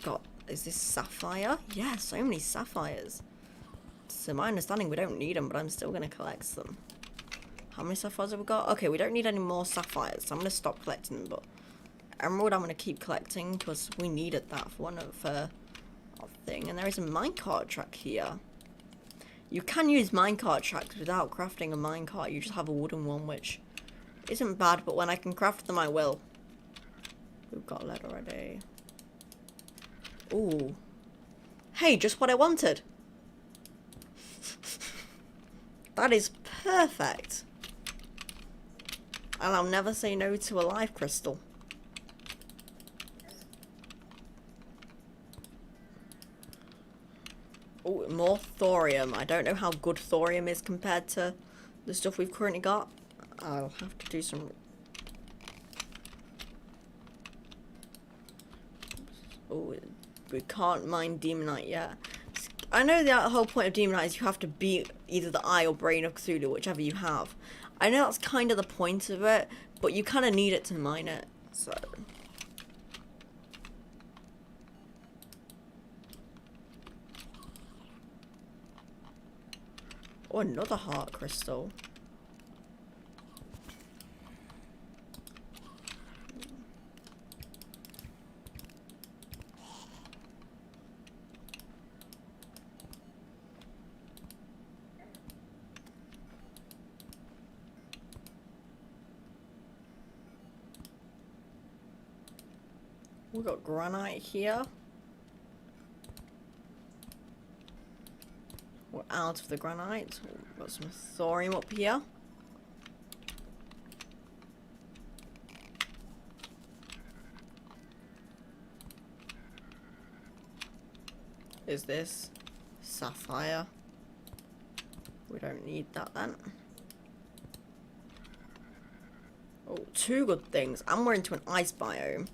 God, is this sapphire? Yeah, so many sapphires. So my understanding, we don't need them, but I'm still going to collect them. How many sapphires have we got? Okay, we don't need any more sapphires, so I'm going to stop collecting them, but emerald I'm going to keep collecting, because we needed that for one of our thing. And there is a minecart track here. You can use minecart tracks without crafting a minecart. You just have a wooden one, which isn't bad, but when I can craft them, I will. We've got lead already. Ooh. Hey, just what I wanted. That is perfect. And I'll never say no to a live crystal. Oh, more thorium. I don't know how good thorium is compared to the stuff we've currently got. I'll have to do some... Oh, we can't mine demonite yet. I know the whole point of demonite is you have to beat either the eye or brain of Cthulhu, whichever you have. I know that's kind of the point of it, but you kind of need it to mine it, so... Oh, another heart crystal. We've got granite here. We're out of the granite. We've got some thorium up here. Is this sapphire? We don't need that then. Oh, two good things. And we're into an ice biome.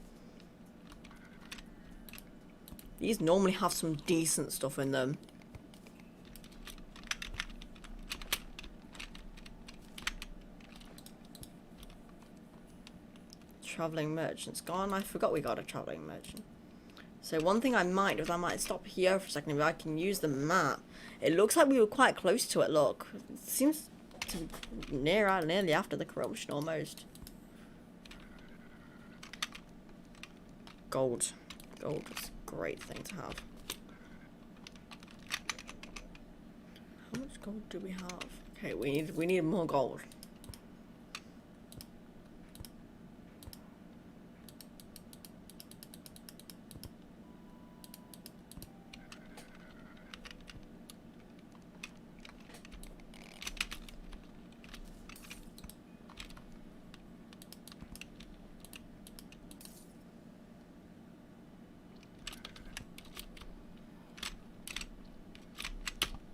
These normally have some decent stuff in them. Traveling merchant's gone. I forgot we got a traveling merchant. So one thing I might do is I might stop here for a second if I can use the map. It looks like we were quite close to it, look. It seems to be nearly after the corruption almost. Gold. Gold is a great thing to have. How much gold do we have? Okay, we need more gold.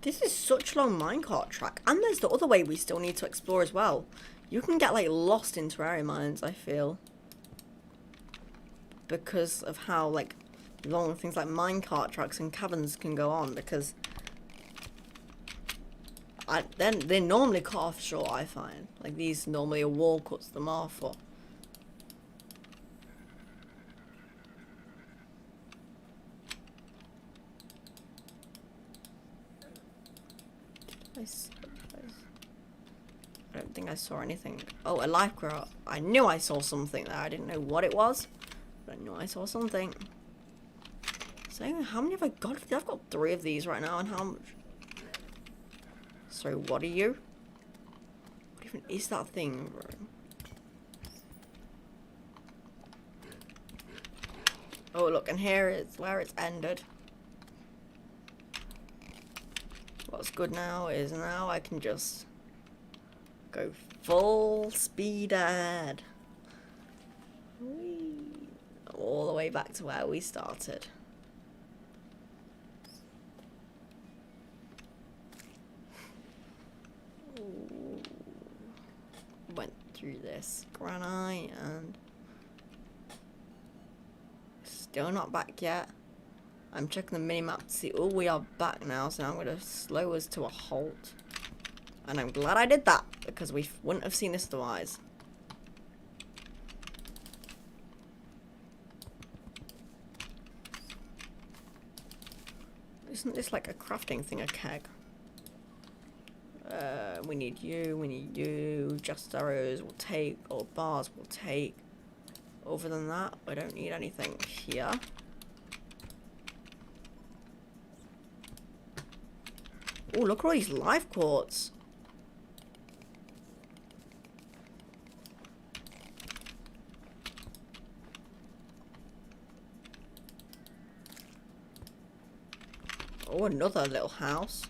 This is such a long minecart track. And there's the other way we still need to explore as well. You can get, like, lost in Terraria mines, I feel. Because of how, like, long things like minecart tracks and caverns can go on. Because they're normally cut off short, I find. Like, these normally a wall cuts them off, or... I don't think I saw anything. Oh, a life grower. I knew I saw something there. I didn't know what it was, but I knew I saw something. So, how many have I got? I've got 3 of these right now, and how much? So, what are you? What even is that thing, bro? Oh, look, and here is where it's ended. What's good now is now I can just go full speed ahead. Whee. All the way back to where we started. Ooh. Went through this granite and still not back yet. I'm checking the minimap to see. Oh, we are back now, so now I'm going to slow us to a halt. And I'm glad I did that, because we wouldn't have seen this otherwise. Isn't this like a crafting thing, a keg? We need you. Just arrows we'll take, or bars we'll take. Other than that, I don't need anything here. Oh, look at all these life quartz. Oh, another little house.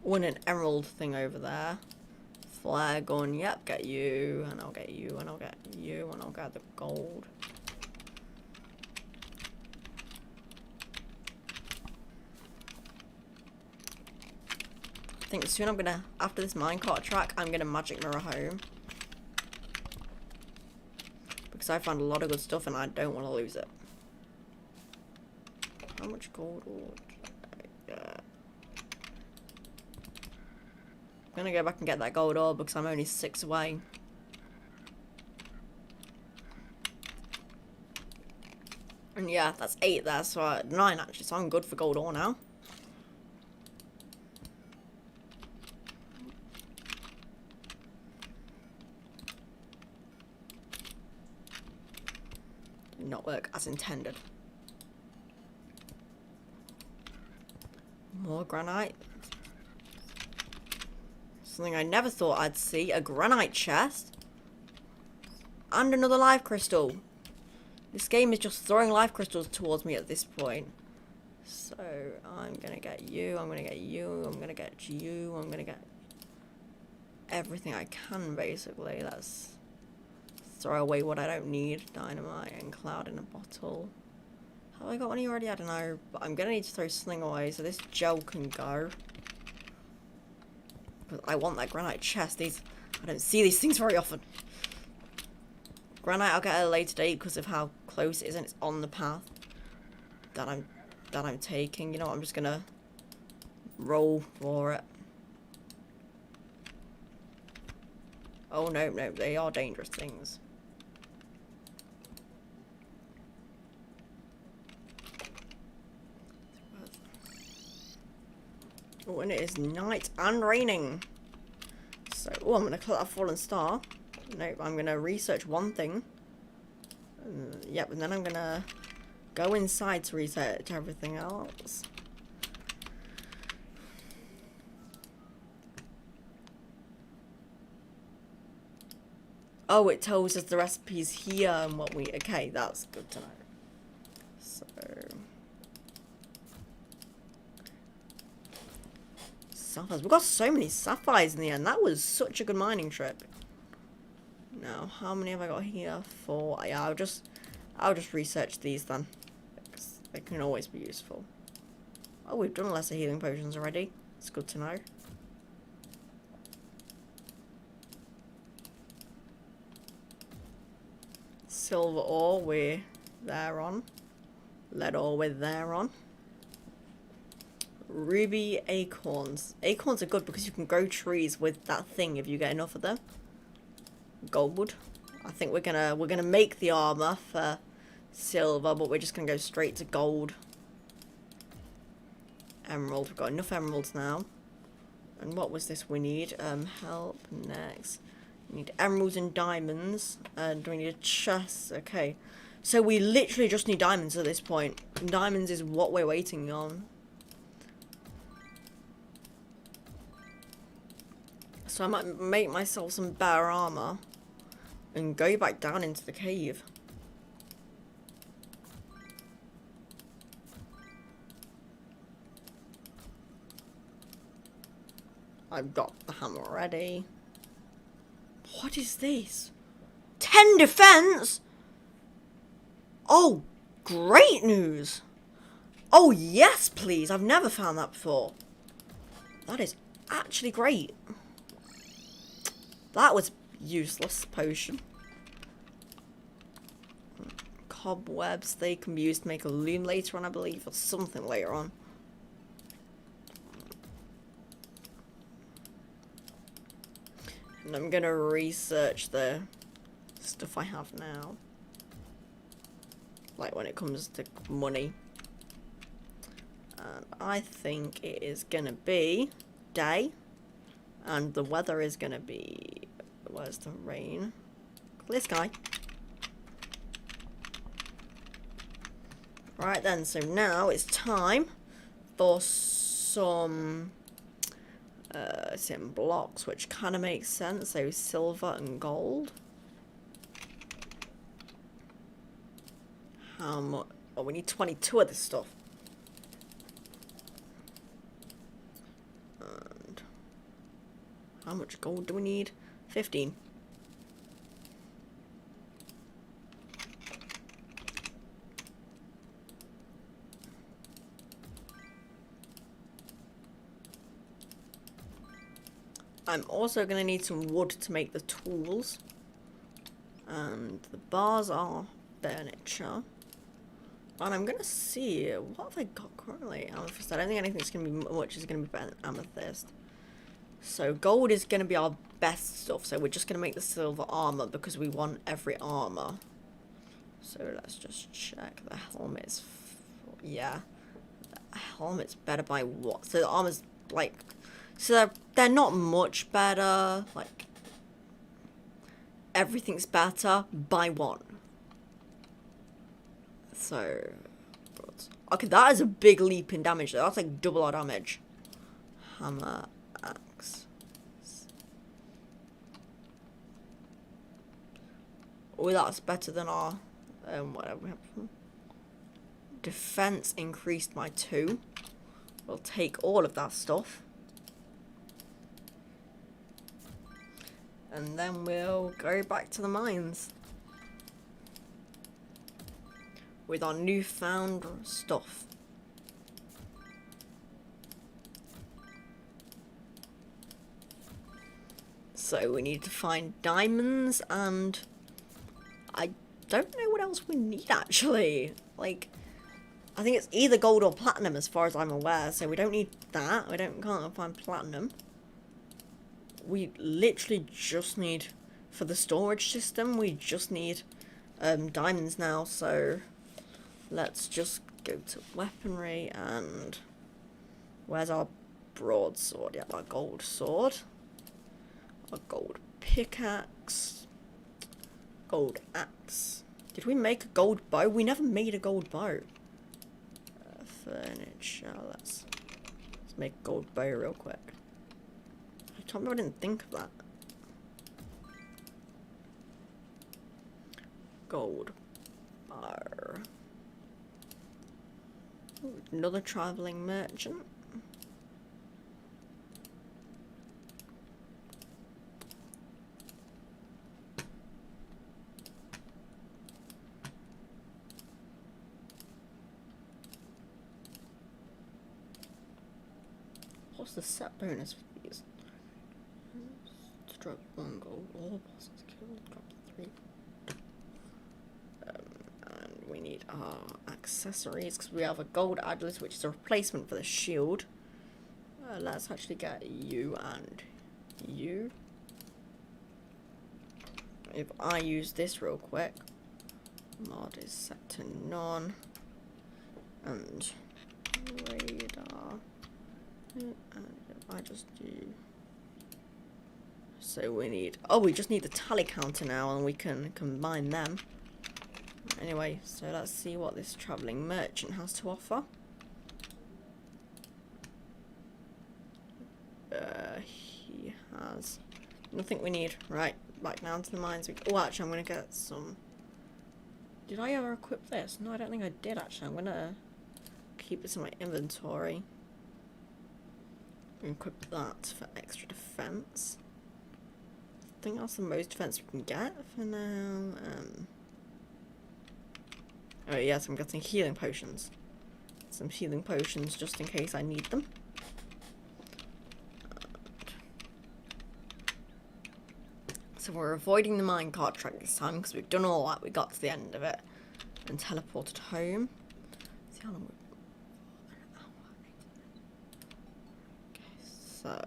Oh, and an emerald thing over there. Flare gun, yep, get you, and I'll get you, and I'll get you, and I'll get the gold. I think soon I'm gonna, after this minecart track, I'm gonna magic mirror home. Because I found a lot of good stuff and I don't want to lose it. How much gold would I get? I'm gonna go back and get that gold ore because I'm only 6 away. And yeah, that's 8 there, so 9 actually, so I'm good for gold ore now. Not work as intended. More granite. Something I never thought I'd see. A granite chest. And another life crystal. This game is just throwing life crystals towards me at this point. So, I'm gonna get you, I'm gonna get you, I'm gonna get you, I'm gonna get everything I can, basically. That's... throw away what I don't need. Dynamite and cloud in a bottle. Have I got any already? I don't know. But I'm gonna need to throw something away so this gel can go. But I want that granite chest. I don't see these things very often. Granite I'll get at a later date because of how close it is and it's on the path that I'm taking. You know what? I'm just gonna roll for it. Oh no, they are dangerous things. Oh, and it is night and raining. So, oh, I'm going to collect a fallen star. Nope, I'm going to research one thing. Yep, and then I'm going to go inside to research everything else. Oh, it tells us the recipes here and what we... Okay, that's good to know. So... sapphires. We got so many sapphires in the end. That was such a good mining trip. Now, how many have I got here? 4. Yeah, I'll just research these then. Because they can always be useful. Oh, we've done lesser healing potions already. It's good to know. Silver ore, we're there on. Lead ore, we're there on. Ruby acorns. Acorns are good because you can grow trees with that thing if you get enough of them. Gold. I think we're gonna make the armor for silver, but we're just gonna go straight to gold. Emerald. We've got enough emeralds now. And what was this we need? Help next. We need emeralds and diamonds. And we need a chest. Okay. So we literally just need diamonds at this point. Diamonds is what we're waiting on. So I might make myself some better armor. And go back down into the cave. I've got the hammer already. What is this? 10 defense? Oh, great news. Oh, yes, please. I've never found that before. That is actually great. That was useless potion. Cobwebs, they can be used to make a loom later on, I believe, or something later on. And I'm gonna research the stuff I have now. Like when it comes to money. And I think it is gonna be day. And the weather is gonna be... Where's the rain? Clear sky. Right then, so now it's time for some... it's in blocks, which kind of makes sense. So silver and gold. How much? Oh, we need 22 of this stuff. And how much gold do we need? 15. I'm also going to need some wood to make the tools. And the bars are furniture. And I'm going to see, what have I got currently? Amethyst. I don't think anything's going to be much is going to be better than amethyst. So gold is going to be our best stuff. So we're just going to make the silver armor because we want every armor. So let's just check. The helmet's... yeah. The helmet's better by what? So the armor's like... So they're not much better. Like... everything's better by 1. So... okay, that is a big leap in damage though. That's like double our damage. Hammer, axe. Oh, that's better than our... whatever we have. Defense increased by 2. We'll take all of that stuff. And then we'll go back to the mines. With our newfound stuff. So we need to find diamonds and... I don't know what else we need actually. Like, I think it's either gold or platinum as far as I'm aware. So we don't need that. Can't find platinum. We literally just need, for the storage system, we just need diamonds now. So let's just go to weaponry and where's our broadsword. Yeah, our gold sword. A gold pickaxe. Gold axe. Did we make a gold bow? We never made a gold bow. Furniture. Let's make a gold bow real quick. I can't remember, I didn't think of that. Gold bar. Ooh, another traveling merchant. What's the set bonus for these? To drop 1 gold, all bosses killed, drop 3. And we need our accessories because we have a gold amulet, which is a replacement for the shield. Let's actually get you and you. If I use this real quick, mod is set to none, and radar. And if I just do, so we need, oh, we just need the tally counter now and we can combine them. Anyway, so let's see what this traveling merchant has to offer. He has nothing we need. Right, back down to the mines. Oh, actually, I'm going to get some. Did I ever equip this? No, I don't think I did, actually. I'm going to keep this in my inventory. Equip that for extra defense. I think that's the most defense we can get for now. Oh yes, I'm getting healing potions. Some healing potions just in case I need them. So we're avoiding the minecart track this time because we've done all that. We got to the end of it and teleported home. See how long so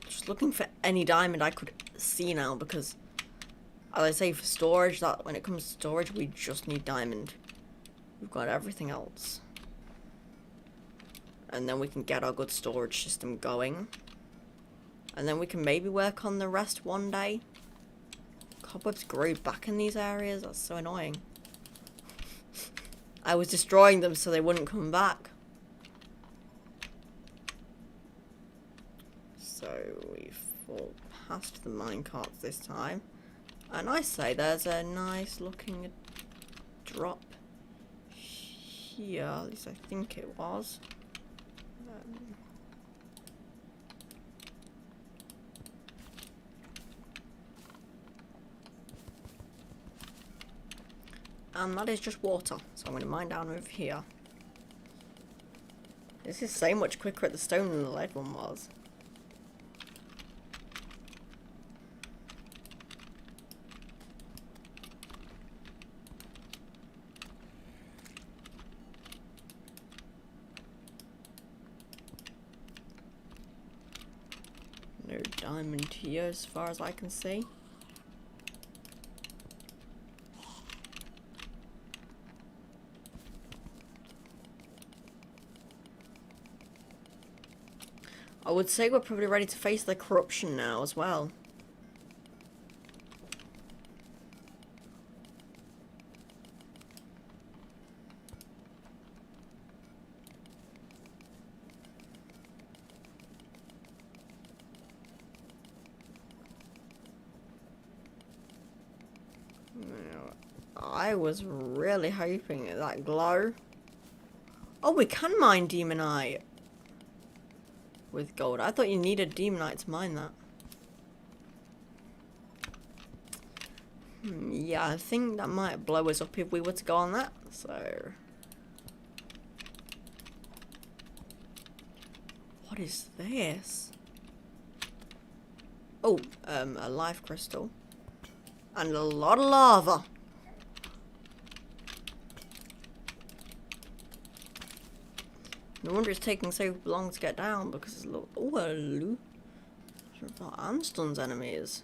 just looking for any diamond I could see now, because as I say, for storage, that when it comes to storage we just need diamond. We've got everything else, and then we can get our good storage system going. And then we can maybe work on the rest one day. Cobwebs grow back in these areas. That's so annoying. I was destroying them so they wouldn't come back. So we've all past the minecarts this time. And I say there's a nice looking drop here. At least I think it was. And that is just water, so I'm going to mine down over here. This is so much quicker at the stone than the lead one was. No diamond here as far as I can see. I would say we're probably ready to face the corruption now as well. I was really hoping that glow. Oh, we can mine demonite with gold. I thought you needed demonite to mine that. Yeah, I think that might blow us up if we were to go on that. So, what is this? Oh, a life crystal and a lot of lava. No wonder it's taking so long to get down, because it's a little. Oh, hello. And stuns enemies.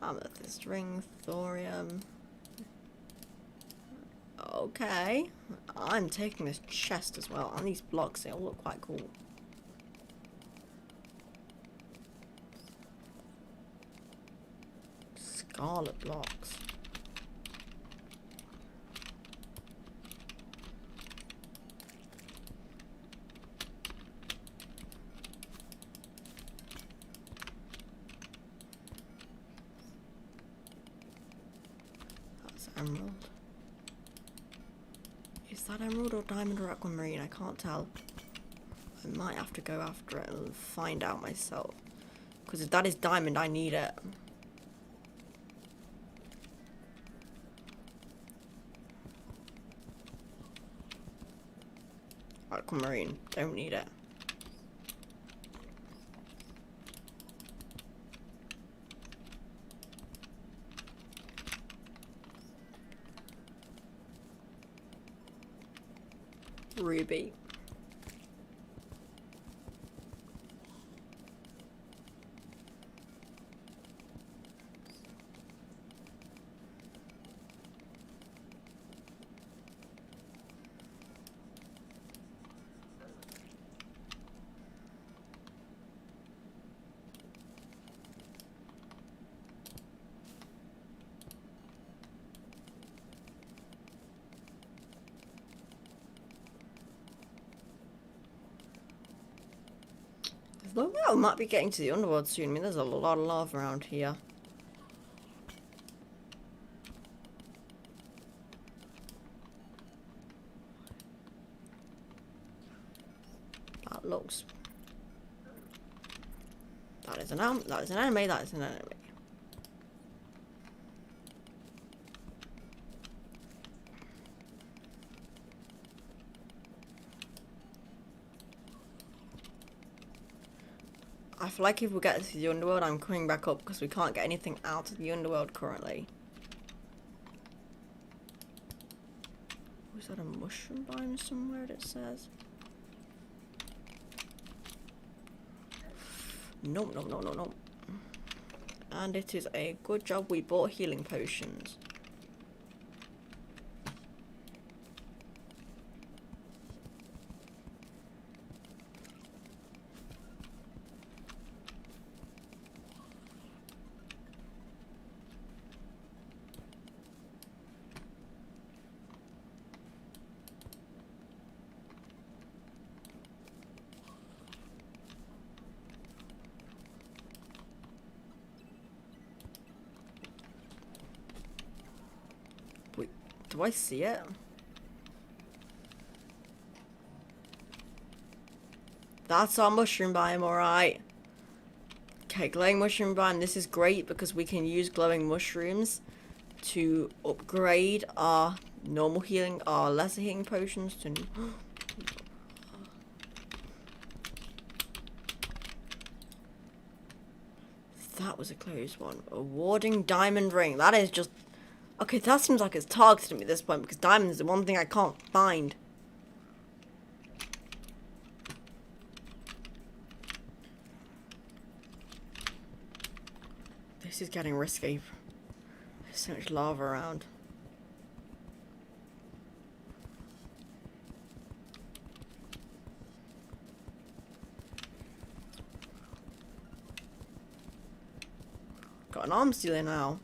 Amethyst ring, thorium. Okay. I'm taking this chest as well. And these blocks, they all look quite cool. Scarlet blocks. That's emerald. Is that emerald or diamond or aquamarine? I can't tell. I might have to go after it and find out myself. Because if that is diamond, I need it. Aquamarine, don't need it. Ruby. Look, I might be getting to the underworld soon. I mean, there's a lot of lava around here. That looks... That is an enemy, that is an enemy. I feel like if we get to the underworld, I'm coming back up because we can't get anything out of the underworld currently. Was that a mushroom biome somewhere, it says? Nope. And it is a good job we bought healing potions. Wait, do I see it? That's our mushroom biome, alright. Okay, glowing mushroom biome. This is great because we can use glowing mushrooms to upgrade our normal healing, our lesser healing potions to... That was a close one. A warding diamond ring. That is just... Okay, that seems like it's targeting me at this point because diamond is the one thing I can't find. This is getting risky. There's so much lava around. Got an arms dealer now.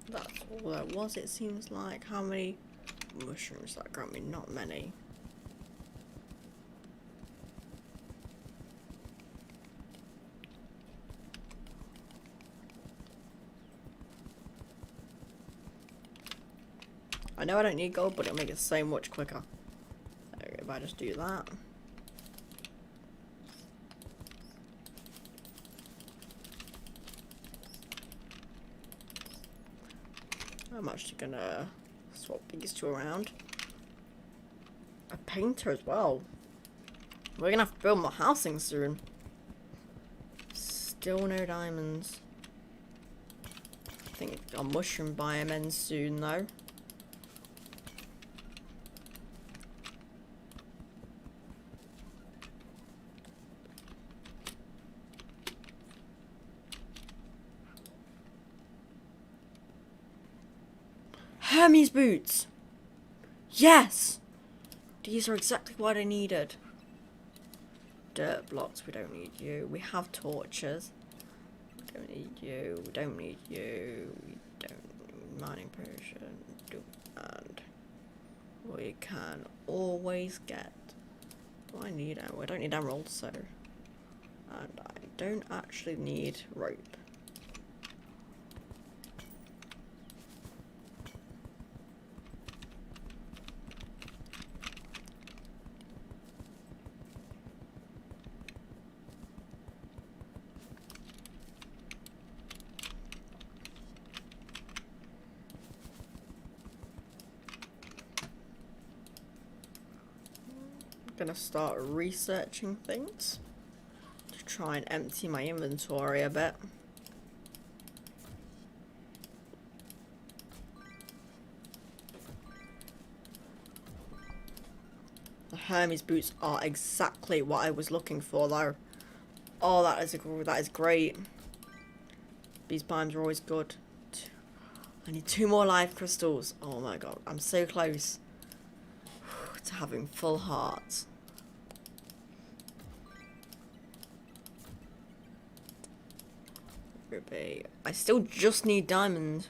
That's all there was, it seems like. How many mushrooms that grant me? Not many. I know I don't need gold, but it'll make it so much quicker. Okay, if I just do that. I'm actually gonna Swap these two around. A painter as well. We're gonna have to build more housing soon. Still no diamonds. I think our mushroom biome ends soon though. Hermes boots! Yes! These are exactly what I needed. Dirt blocks, we don't need you. We have torches. We don't need you. We don't need you. We don't need mining potion. And we can always get. Do I need emerald? I don't need emeralds, so. And I don't actually need rope. Gonna start researching things to try and empty my inventory a bit. The Hermes boots are exactly what I was looking for though. Oh, that is great. These biomes are always good. I need 2 more life crystals. Oh my god, I'm so close to having full hearts. Ruby. I still just need diamond.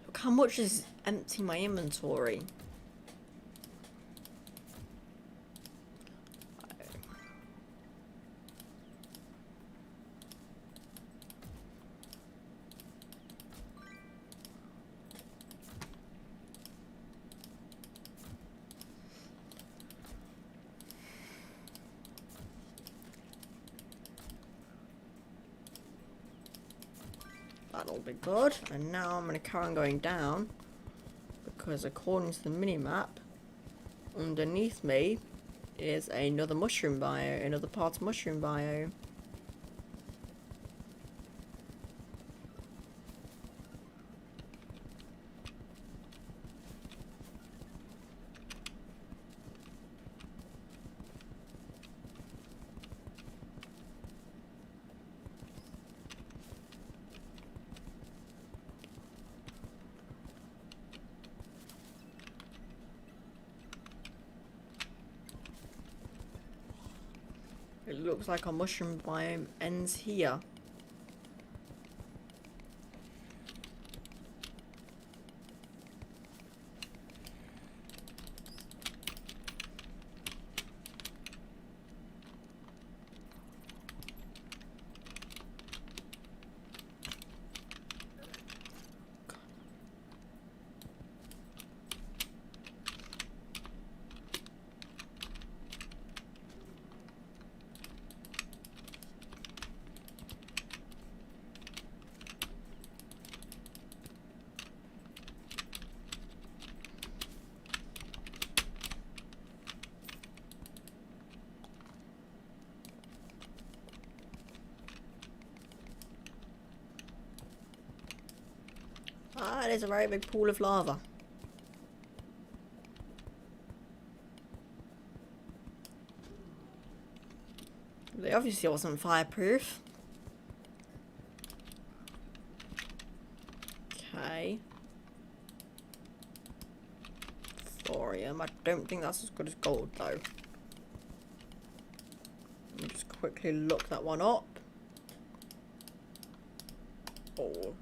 Look how much is empty my inventory. That'll be good. And now I'm going to carry on going down, because according to the mini-map, underneath me is another mushroom biome, another part of mushroom biome. It looks like our mushroom biome ends here. Ah, there's a very big pool of lava. They obviously wasn't fireproof. Okay. Thorium. I don't think that's as good as gold though. Let me just quickly look that one up. Oh.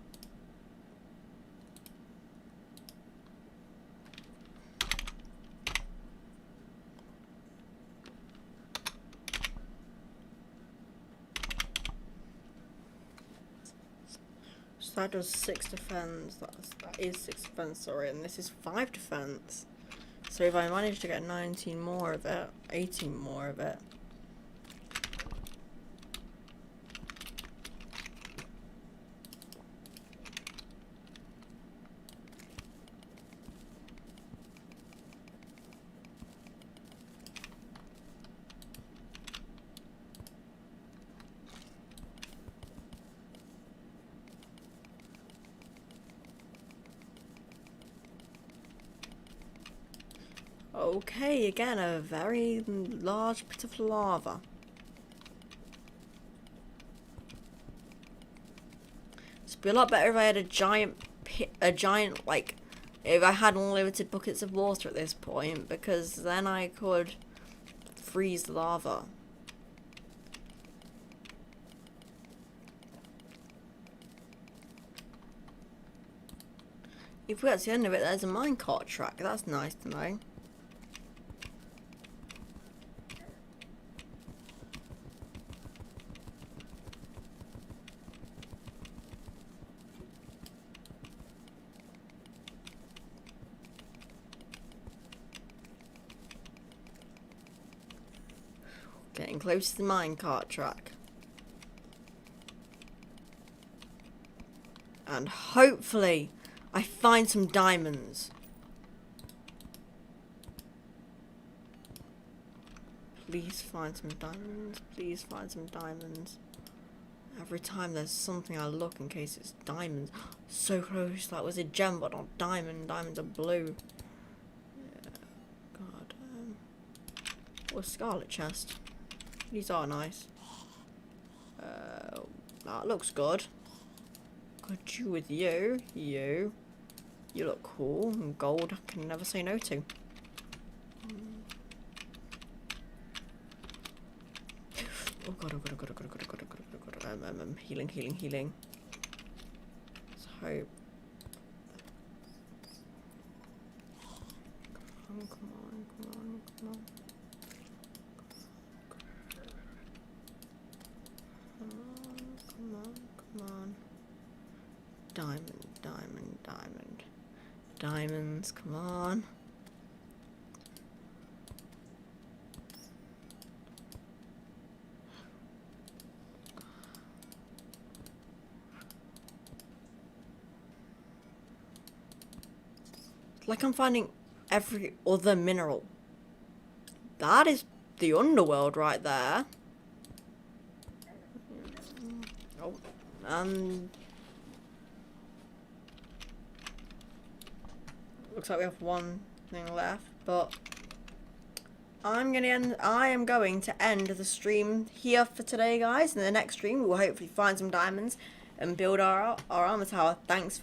So that does 6 defense. That is 6 defense, sorry, and this is 5 defense. So if I manage to get 19 more of it, 18 more of it. Okay, again, a very large pit of lava. It'd be a lot better if I had a giant pit, like, if I had unlimited buckets of water at this point, because then I could freeze the lava. If we get to the end of it, there's a minecart track. That's nice to know. Getting close to the minecart track. And hopefully I find some diamonds. Please find some diamonds. Please find some diamonds. Every time there's something I look in case it's diamonds. So close. That was a gem but not diamond. Diamonds are blue. Yeah. God. Or a scarlet chest. These are nice. That looks good. Could you with you? You look cool. And gold I can never say no to. Oh god, oh god, oh god, oh god, oh god, oh god, oh god, oh god. Healing, healing, healing. Let's hope. Come on, come on, come on, come on. Come on, come on. Diamond, diamond, diamond. Diamonds, come on. It's like I'm finding every other mineral. That is the underworld right there. Oh, looks like we have one thing left, but I am going to end the stream here for today, guys. In the next stream, we will hopefully find some diamonds and build our armor tower. Thanks for